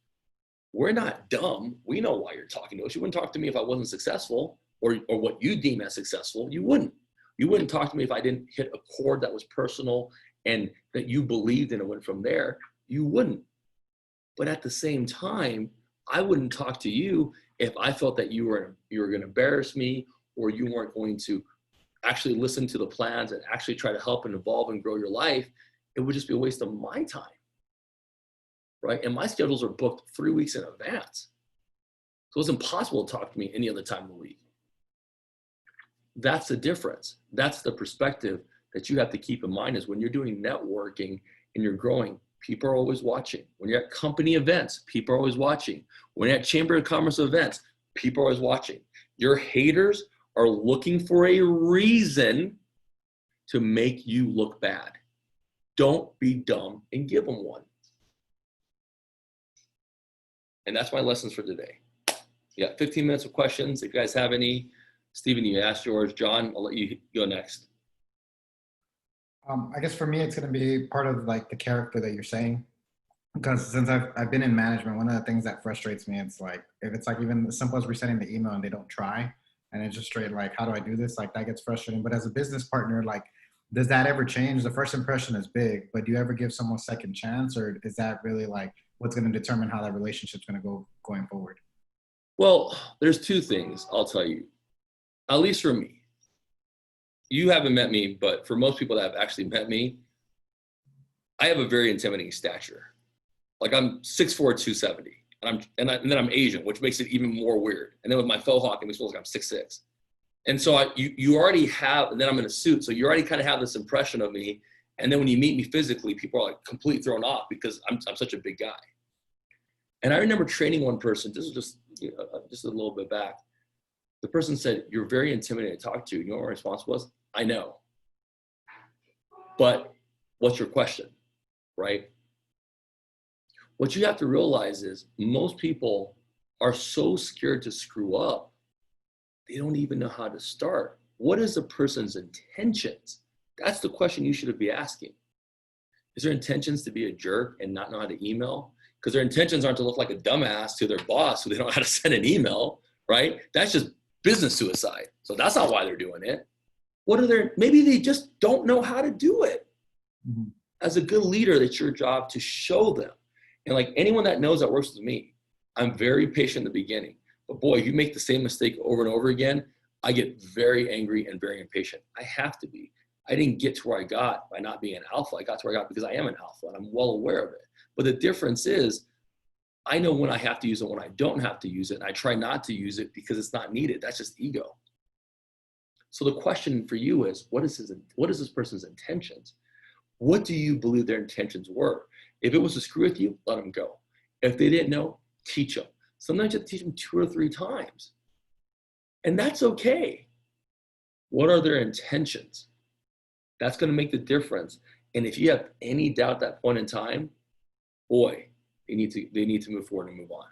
we're not dumb. We know why you're talking to us. You wouldn't talk to me if I wasn't successful, or what you deem as successful. You wouldn't. You wouldn't talk to me if I didn't hit a chord that was personal and that you believed in and went from there. You wouldn't. But at the same time, I wouldn't talk to you if I felt that you were going to embarrass me, or you weren't going to actually listen to the plans and actually try to help and evolve and grow your life. It would just be a waste of my time, right? And my schedules are booked 3 weeks in advance. So it's impossible to talk to me any other time of the week. That's the difference. That's the perspective that you have to keep in mind, is when you're doing networking and you're growing, people are always watching. When you're at company events, people are always watching. When you're at Chamber of Commerce events, people are always watching. Your haters are looking for a reason to make you look bad. Don't be dumb and give them one. And that's my lessons for today. Yeah, 15 minutes of questions. If you guys have any, Stephen, you asked yours. John, I'll let you go next. I guess for me, it's going to be part of like the character that you're saying. Because since I've been in management, one of the things that frustrates me, it's like, if it's like even as simple as resending the email and they don't try, and it's just straight like, how do I do this? Like, that gets frustrating. But as a business partner, like, does that ever change? The first impression is big, but do you ever give someone a second chance, or is that really like what's going to determine how that relationship's going to go going forward? Well, there's two things I'll tell you, at least for me. You haven't met me, but for most people that have actually met me, I have a very intimidating stature. Like, I'm 6'4", 270, and then I'm Asian, which makes it even more weird. And then with my faux hawk, it makes me look like I'm 6'6". And so you already have, and then I'm in a suit, so you already kind of have this impression of me. And then when you meet me physically, people are like completely thrown off because I'm such a big guy. And I remember training one person, this was just a little bit back. The person said, "You're very intimidating to talk to." You know what my response was? "I know. But what's your question?" Right? What you have to realize is most people are so scared to screw up, they don't even know how to start. What is a person's intentions? That's the question you should be asking. Is their intentions to be a jerk and not know how to email? Because their intentions aren't to look like a dumbass to their boss who they don't know how to send an email, right? That's just business suicide. So that's not why they're doing it. Maybe they just don't know how to do it. Mm-hmm. As a good leader, it's your job to show them. And like anyone that knows that works with me, I'm very patient in the beginning. But boy, if you make the same mistake over and over again, I get very angry and very impatient. I have to be. I didn't get to where I got by not being an alpha. I got to where I got because I am an alpha, and I'm well aware of it. But the difference is, I know when I have to use it, when I don't have to use it, and I try not to use it because it's not needed. That's just ego. So the question for you is, what is this person's intentions? What do you believe their intentions were? If it was to screw with you, let them go. If they didn't know, teach them. Sometimes you have to teach them 2 or 3 times. And that's okay. What are their intentions? That's going to make the difference. And if you have any doubt at that point in time, boy, they need to move forward and move on.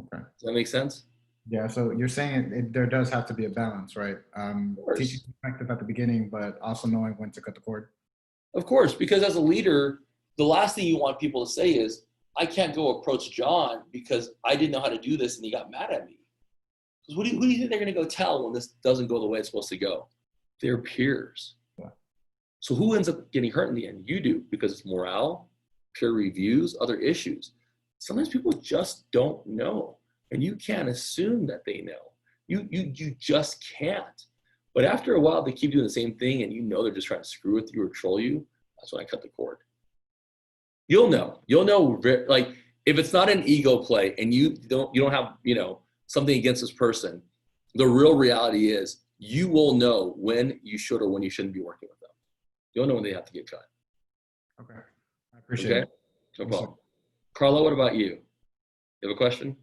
Okay. Does that make sense? Yeah, so you're saying there does have to be a balance, right? Teaching perspective at the beginning, but also knowing when to cut the cord. Of course, because as a leader, the last thing you want people to say is, "I can't go approach John because I didn't know how to do this and he got mad at me." Because who do you think they're going to go tell when this doesn't go the way it's supposed to go? Their peers. Yeah. So who ends up getting hurt in the end? You do, because it's morale, peer reviews, other issues. Sometimes people just don't know, and you can't assume that they know. You just can't. But after a while, they keep doing the same thing, and you know they're just trying to screw with you or troll you. That's when I cut the cord. You'll know. Like, if it's not an ego play and you don't have, something against this person, the real reality is you will know when you should or when you shouldn't be working with them. You'll know when they have to get cut. Okay. I appreciate it. No problem. Carla, what about you? You have a question?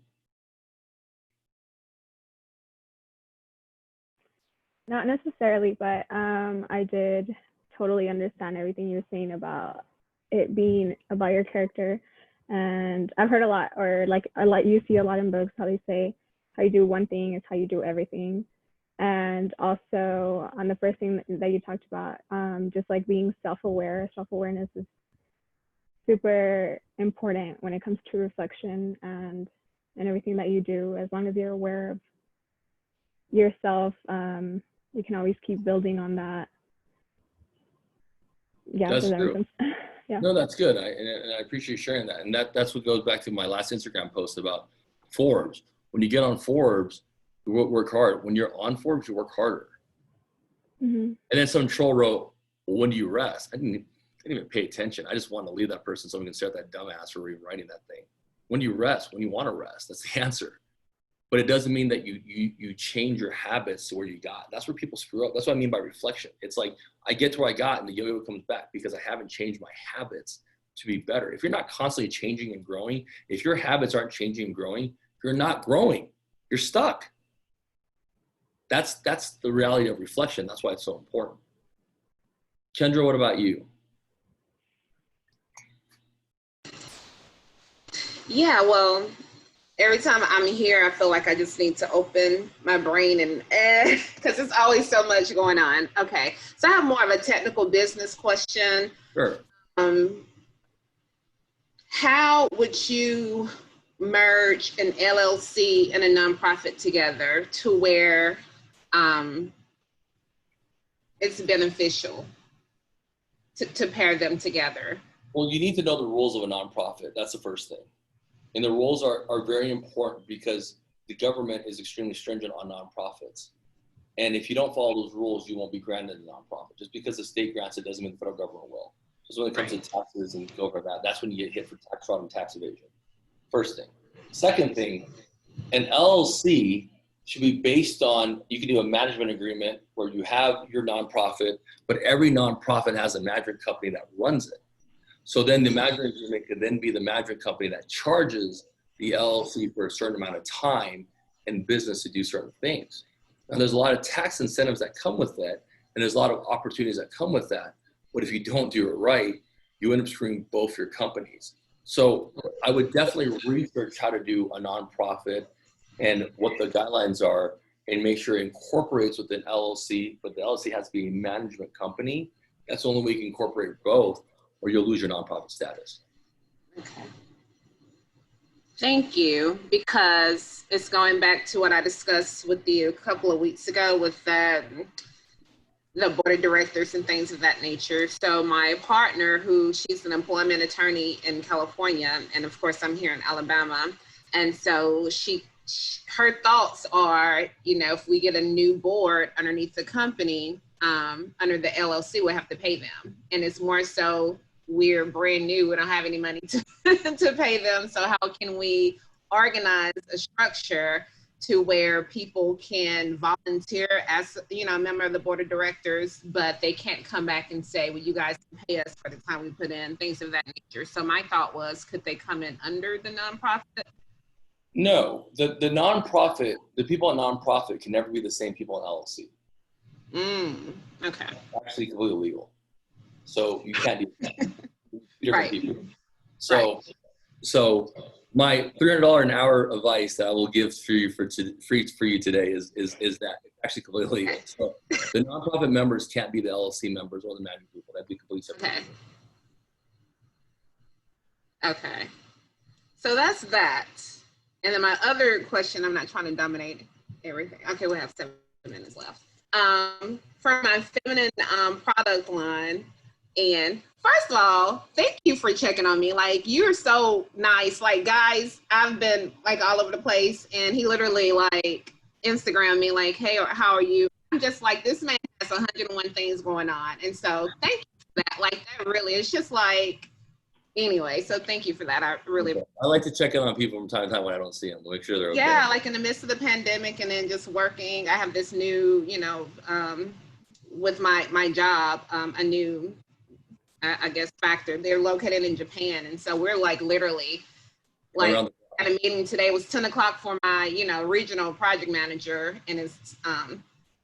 Not necessarily, but I did totally understand everything you're saying about it being about your character. And I've heard a lot, or like you see a lot in books, how they say how you do one thing is how you do everything. And also on the first thing that you talked about, just like being self-aware. Self-awareness is super important when it comes to reflection and everything that you do. As long as you're aware of yourself, you can always keep building on that. Yeah, That's does that make true. sense? Yeah. No, that's good. And I appreciate you sharing that. And that's what goes back to my last Instagram post about Forbes. When you get on Forbes, you work hard. When you're on Forbes, you work harder. Mm-hmm. And then some troll wrote, well, when do you rest? I didn't even pay attention. I just wanted to leave that person so we can stare at that dumbass for rewriting that thing. When do you rest? When you want to rest. That's the answer. But it doesn't mean that you change your habits to where you got. That's where people screw up. That's what I mean by reflection. It's like I get to where I got and the yo-yo comes back because I haven't changed my habits to be better. If you're not constantly changing and growing, if your habits aren't changing and growing, you're not growing. You're stuck. That's the reality of reflection. That's why it's so important. Kendra, what about you? Yeah, well, every time I'm here, I feel like I just need to open my brain and because there's always so much going on. Okay, so I have more of a technical business question. Sure. How would you merge an LLC and a nonprofit together to where it's beneficial to pair them together? Well, you need to know the rules of a nonprofit. That's the first thing. And the rules are very important because the government is extremely stringent on nonprofits. And if you don't follow those rules, you won't be granted a nonprofit. Just because the state grants it doesn't mean the federal government will. Just when it comes to taxes and go over that, that's when you get hit for tax fraud and tax evasion. First thing. Second thing, an LLC should be based on, you can do a management agreement where you have your nonprofit, but every nonprofit has a management company that runs it. So then the management agreement could then be the management company that charges the LLC for a certain amount of time and business to do certain things. Now there's a lot of tax incentives that come with that, and there's a lot of opportunities that come with that. But if you don't do it right, you end up screwing both your companies. So I would definitely research how to do a nonprofit and what the guidelines are and make sure it incorporates with an LLC, but the LLC has to be a management company. That's the only way you can incorporate both, or you'll lose your nonprofit status. Okay. Thank you, because it's going back to what I discussed with you a couple of weeks ago with the board of directors and things of that nature. So my partner, she's an employment attorney in California, and of course I'm here in Alabama. And so her thoughts are, if we get a new board underneath the company, under the LLC, we'll have to pay them. And it's more so we're brand new, we don't have any money to pay them. So how can we organize a structure to where people can volunteer as, a member of the board of directors, but they can't come back and say, well, you guys can pay us for the time we put in, things of that nature. So my thought was, could they come in under the nonprofit? No, the nonprofit, the people at nonprofit can never be the same people in LLC. Okay. It's actually completely illegal. So you can't do that. Different Right. people. So my $300 an hour advice that I will give free for you today is that it's actually completely illegal. So the nonprofit members can't be the LLC members or the management people. That'd be completely separate. Okay. So that's that. And then my other question, I'm not trying to dominate everything. Okay, we have 7 minutes left. For my feminine product line, and first of all, thank you for checking on me. Like, you're so nice. Like, guys, I've been like all over the place, and he literally like Instagram me like, hey, how are you? I'm just like, this man has 101 things going on. And so thank you for that. Like, that really, it's just like, anyway, so thank you for that. I really, I like to check in on people from time to time when I don't see them to make sure they're okay. Yeah, like in the midst of the pandemic and then just working, I have this new, with my job, a new, I guess, factor. They're located in Japan. And so we're like literally like at a meeting today. It was 10 o'clock for my, regional project manager. And it's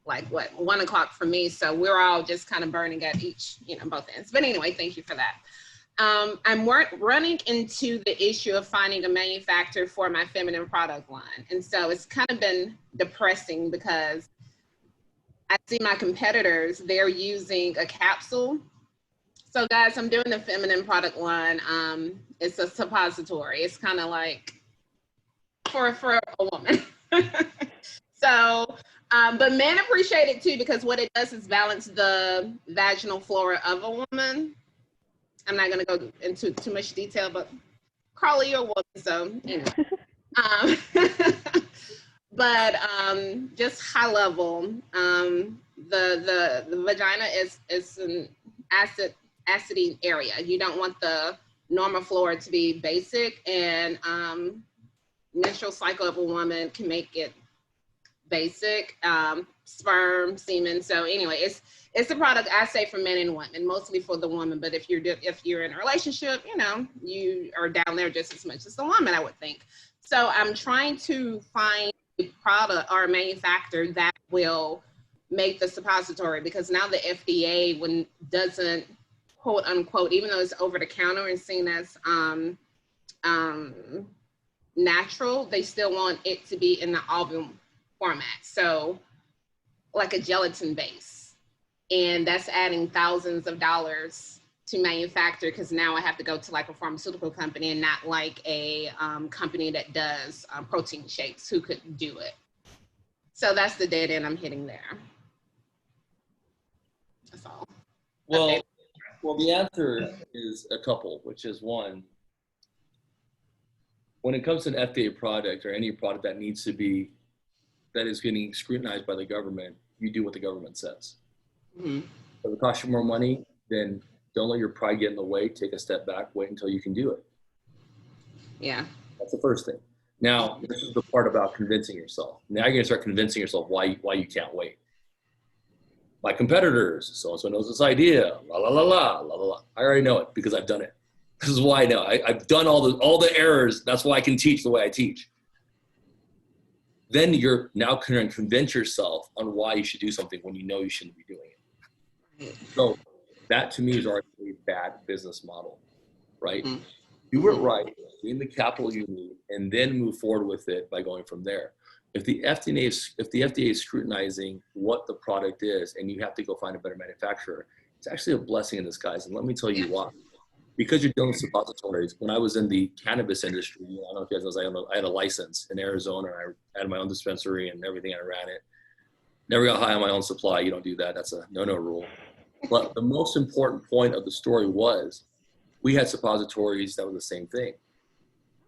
like 1 o'clock for me. So we're all just kind of burning at each, both ends. But anyway, thank you for that. I'm running into the issue of finding a manufacturer for my feminine product line. And so it's kind of been depressing because I see my competitors, they're using a capsule. So guys, I'm doing the feminine product line. It's a suppository. It's kind of like for a woman. So, but men appreciate it too, because what it does is balance the vaginal flora of a woman. I'm not gonna go into too much detail, but Carly, you're a woman, so anyway. But just high level, the vagina is an acidy area. You don't want the normal flora to be basic, and menstrual cycle of a woman can make it basic, sperm, semen. So anyway, it's a product I say for men and women, mostly for the woman. But if you're in a relationship, you know, you are down there just as much as the woman, I would think. So I'm trying to find a product or a manufacturer that will make the suppository, because now the FDA doesn't, quote unquote, even though it's over the counter and seen as natural, they still want it to be in the ovum format. So like a gelatin base, and that's adding thousands of dollars to manufacture, because now I have to go to like a pharmaceutical company and not like a company that does protein shakes who could do it. So that's the dead end I'm hitting there. That's all. Well, the answer is a couple, which is one, when it comes to an FDA product or any product that needs to be, that is getting scrutinized by the government, you do what the government says. Mm-hmm. If it costs you more money, then don't let your pride get in the way. Take a step back, wait until you can do it. Yeah. That's the first thing. Now, this is the part about convincing yourself. Now you're gonna start convincing yourself why you can't wait. My competitors, so-and-so knows this idea, la la la la la la la. I already know it because I've done it. This is why I know. I've done all the errors. That's why I can teach the way I teach. Then you're now going to convince yourself on why you should do something when you know you shouldn't be doing it. So that to me is already a bad business model, right? Mm-hmm. Do it right, gain the capital you need, and then move forward with it by going from there. If the FDA is scrutinizing what the product is, and you have to go find a better manufacturer, it's actually a blessing in disguise. And let me tell you why. Because you're dealing with suppositories. When I was in the cannabis industry, I don't know if you guys know, I had a license in Arizona. I had my own dispensary and everything. I ran it. Never got high on my own supply. You don't do that. That's a no-no rule. But the most important point of the story was we had suppositories that were the same thing.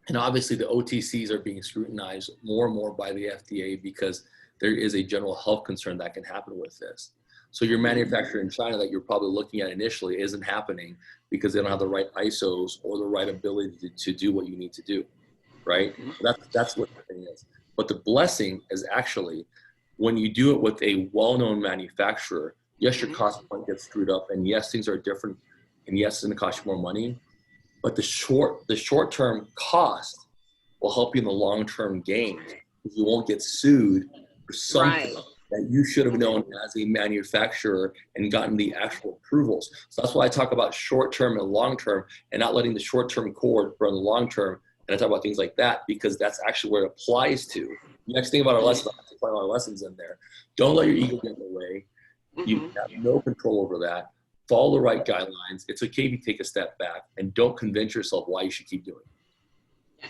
And obviously the OTCs are being scrutinized more and more by the FDA because there is a general health concern that can happen with this. So your manufacturer in China that you're probably looking at initially isn't happening because they don't have the right ISOs or the right ability to do what you need to do, right? That's what the thing is. But the blessing is actually when you do it with a well-known manufacturer, yes, your cost point gets screwed up, and yes, things are different, and yes, it's going to cost you more money, but the short-term cost will help you in the long-term gain because you won't get sued for something that you should have known as a manufacturer and gotten the actual approvals. So that's why I talk about short-term and long-term and not letting the short-term cord run the long-term. And I talk about things like that because that's actually where it applies to. The next thing about our lesson, I have to put our lessons in there. Don't let your ego get in the way. You have no control over that. Follow the right guidelines. It's okay if you take a step back and don't convince yourself why you should keep doing it.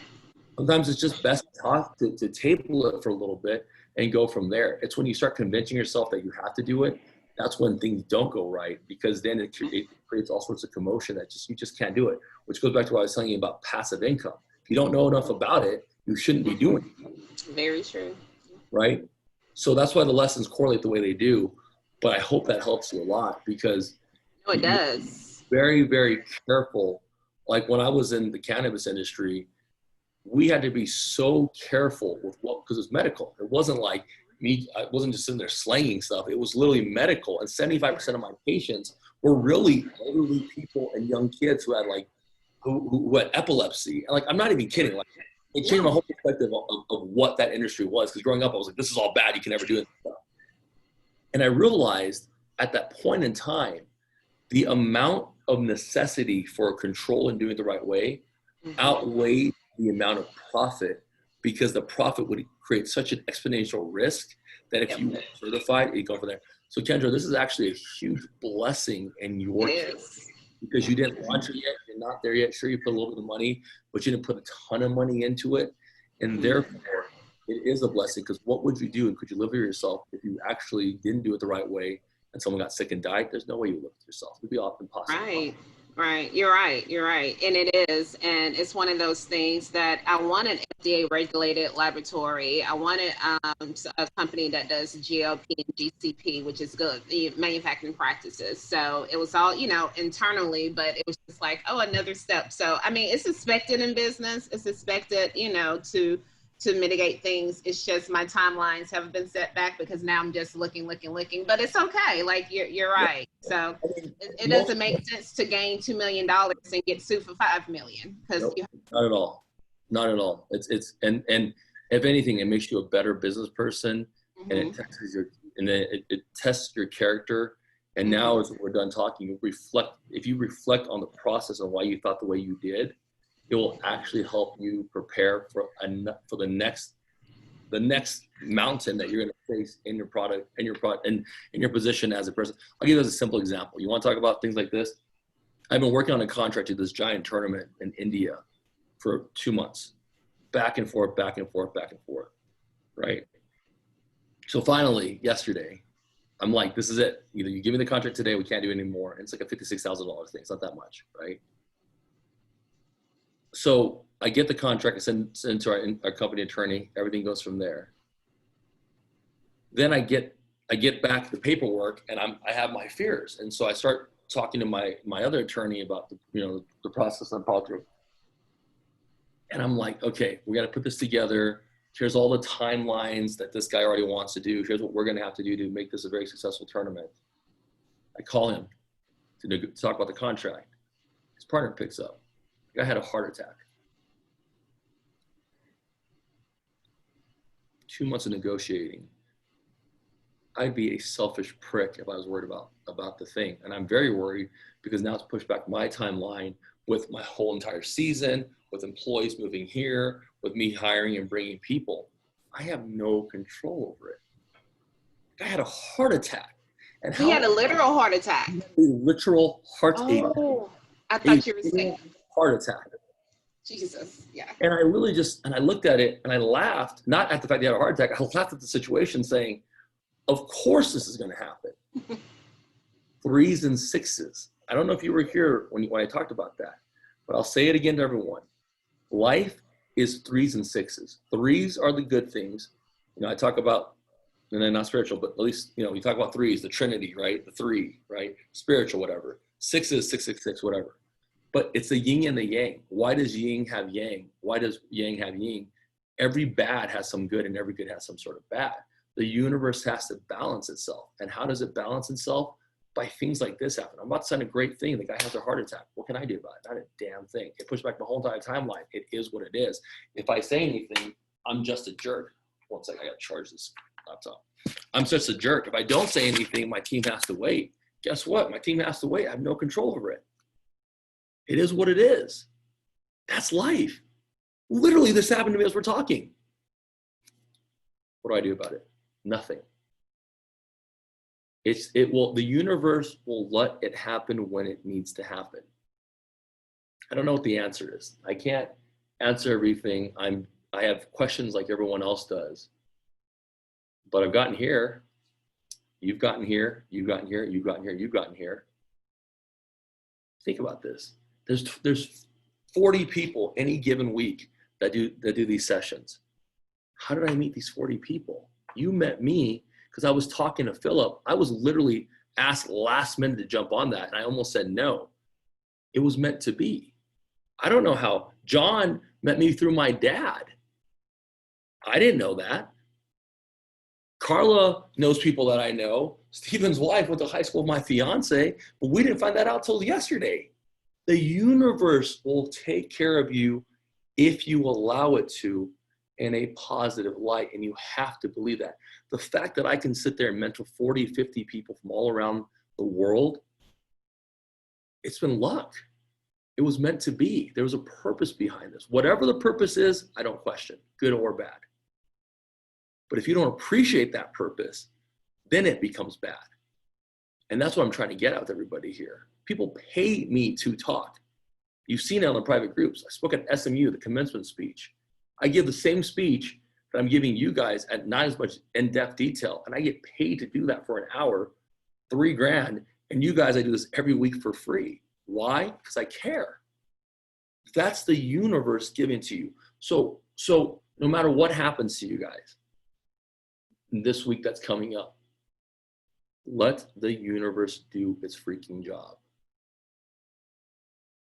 Sometimes it's just best to table it for a little bit and go from there. It's when you start convincing yourself that you have to do it, that's when things don't go right, because then it creates all sorts of commotion that you just can't do it, which goes back to what I was telling you about passive income. If you don't know enough about it, you shouldn't be doing it. Very true. Right? So that's why the lessons correlate the way they do, but I hope that helps you a lot because it does. Very, very careful. Like when I was in the cannabis industry, we had to be so careful with because it's medical. It wasn't like me, I wasn't just sitting there slanging stuff. It was literally medical. And 75% of my patients were really elderly people and young kids who had who had epilepsy. And I'm not even kidding. It changed my whole perspective of what that industry was. Because growing up, I was like, this is all bad. You can never do this stuff. And I realized at that point in time, the amount of necessity for control and doing it the right way outweighed the amount of profit, because the profit would create such an exponential risk that if you were certified, you go for there. So Kendra, this is actually a huge blessing in your case because you didn't launch it yet. You're not there yet. Sure, you put a little bit of money, but you didn't put a ton of money into it. And therefore, it is a blessing, because what would you do and could you live with yourself if you actually didn't do it the right way and someone got sick and died? There's no way you live with yourself. It'd be impossible. Right. You're right. And it is. And it's one of those things that I want an FDA regulated laboratory. I wanted a company that does GLP and GCP, which is good, the manufacturing practices. So it was all, internally, but it was just like, oh, another step. So, I mean, it's expected in business. It's expected, to mitigate things. It's just my timelines have been set back because now I'm just looking, but it's okay. Like you're right. So it doesn't make sense to gain $2 million and get sued for $5 million, because not at all. It's and if anything, it makes you a better business person, and it tests your character. And now, as we're done talking, if you reflect on the process and why you thought the way you did, it will actually help you prepare for the next mountain that you're going to face in your product and in your position as a person. I'll give you a simple example. You want to talk about things like this? I've been working on a contract to this giant tournament in India for 2 months, back and forth, right? So finally, yesterday, I'm like, this is it. Either you give me the contract today, we can't do it anymore. And it's like a $56,000 thing. It's not that much, right? So I get the contract, I send it to our company attorney, everything goes from there. Then I get back the paperwork, and I have my fears. And so I start talking to my other attorney about the process I'm going through. And I'm like, okay, we got to put this together. Here's all the timelines that this guy already wants to do. Here's what we're going to have to do to make this a very successful tournament. I call him to talk about the contract. His partner picks up. I had a heart attack. 2 months of negotiating. I'd be a selfish prick if I was worried about the thing. And I'm very worried because now it's pushed back my timeline with my whole entire season, with employees moving here, with me hiring and bringing people. I have no control over it. I had a heart attack. And he had a literal heart attack. A literal heart attack. Oh, I thought you were saying heart attack. Jesus, yeah. And I really I looked at it and I laughed, not at the fact he had a heart attack. I laughed at the situation, saying, of course this is going to happen. 3s and 6s. I don't know if you were here when I talked about that, but I'll say it again to everyone. Life is 3s and 6s. 3s are the good things. I talk about, and then not spiritual, but at least, we talk about 3s, the Trinity, right? The 3, right? Spiritual, whatever. 6s, 666, whatever. But it's the yin and the yang. Why does yin have yang? Why does yang have yin? Every bad has some good, and every good has some sort of bad. The universe has to balance itself. And how does it balance itself? By things like this happen. I'm about to sign a great thing. The guy has a heart attack. What can I do about it? Not a damn thing. It pushed back my whole entire timeline. It is what it is. If I say anything, I'm just a jerk. One second, I got to charge this laptop. I'm just a jerk. If I don't say anything, my team has to wait. Guess what? My team has to wait. I have no control over it. It is what it is. That's life. Literally, this happened to me as we're talking. What do I do about it? Nothing. The universe will let it happen when it needs to happen. I don't know what the answer is. I can't answer everything. I have questions like everyone else does. But I've gotten here. You've gotten here. You've gotten here. You've gotten here. You've gotten here. Think about this. There's 40 people any given week that do these sessions. How did I meet these 40 people? You met me because I was talking to Philip. I was literally asked last minute to jump on that, and I almost said no. It was meant to be. I don't know how. John met me through my dad. I didn't know that. Carla knows people that I know. Stephen's wife went to high school with my fiance, but we didn't find that out till yesterday. The universe will take care of you if you allow it to in a positive light, and you have to believe that. The fact that I can sit there and mentor 40, 50 people from all around the world, it's been luck. It was meant to be. There was a purpose behind this. Whatever the purpose is, I don't question, good or bad. But if you don't appreciate that purpose, then it becomes bad. And that's what I'm trying to get at with everybody here. People pay me to talk. You've seen it on the private groups. I spoke at SMU, the commencement speech. I give the same speech that I'm giving you guys at not as much in-depth detail, and I get paid to do that for an hour, $3,000, and you guys, I do this every week for free. Why? Because I care. That's the universe giving to you. So no matter what happens to you guys this week that's coming up, let the universe do its freaking job.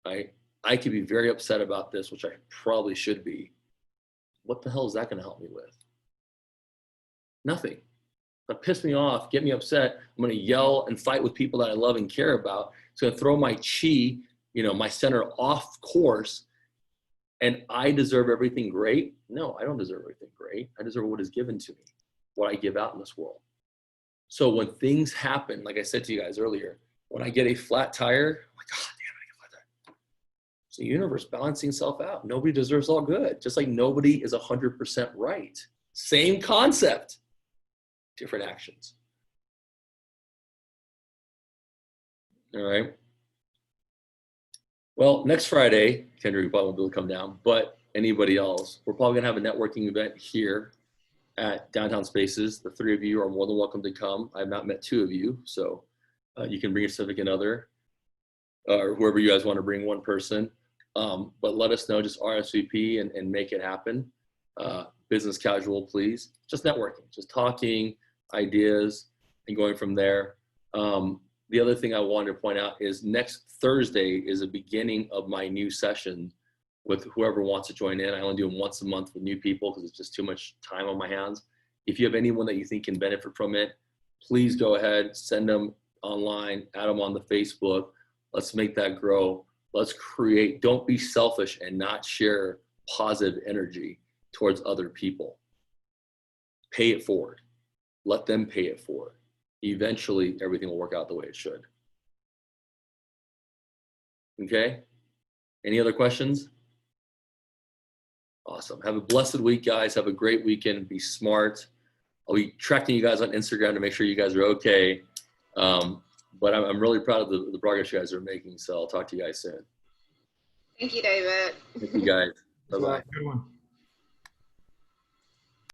I could be very upset about this, which I probably should be. What the hell is that going to help me with? Nothing. That piss me off, get me upset. I'm going to yell and fight with people that I love and care about. It's going to throw my chi, my center off course. And I deserve everything great? No, I don't deserve everything great. I deserve what is given to me, what I give out in this world. So when things happen, like I said to you guys earlier, when I get a flat tire, I'm like, God damn, I get a flat tire. It's the universe balancing itself out. Nobody deserves all good. Just like nobody is 100% right. Same concept, different actions. All right. Well, next Friday, Kendra, you probably won't be able to come down, but anybody else, we're probably gonna have a networking event here at Downtown Spaces. The three of you are more than welcome to come. I have not met two of you, so you can bring your significant other or whoever you guys want to bring, one person. But let us know, just RSVP and make it happen. Business casual, please. Just networking, just talking, ideas, and going from there. The other thing I wanted to point out is next Thursday is the beginning of my new session with whoever wants to join in. I only do them once a month with new people because it's just too much time on my hands. If you have anyone that you think can benefit from it, please go ahead, send them online, add them on the Facebook. Let's make that grow. Let's create, don't be selfish and not share positive energy towards other people. Pay it forward. Let them pay it forward. Eventually, everything will work out the way it should. Okay? Any other questions? Awesome. Have a blessed week, guys. Have a great weekend. Be smart. I'll be tracking you guys on Instagram to make sure you guys are okay. But I'm really proud of the progress you guys are making. So I'll talk to you guys soon. Thank you, David. Thank you, guys. Bye-bye. Good one.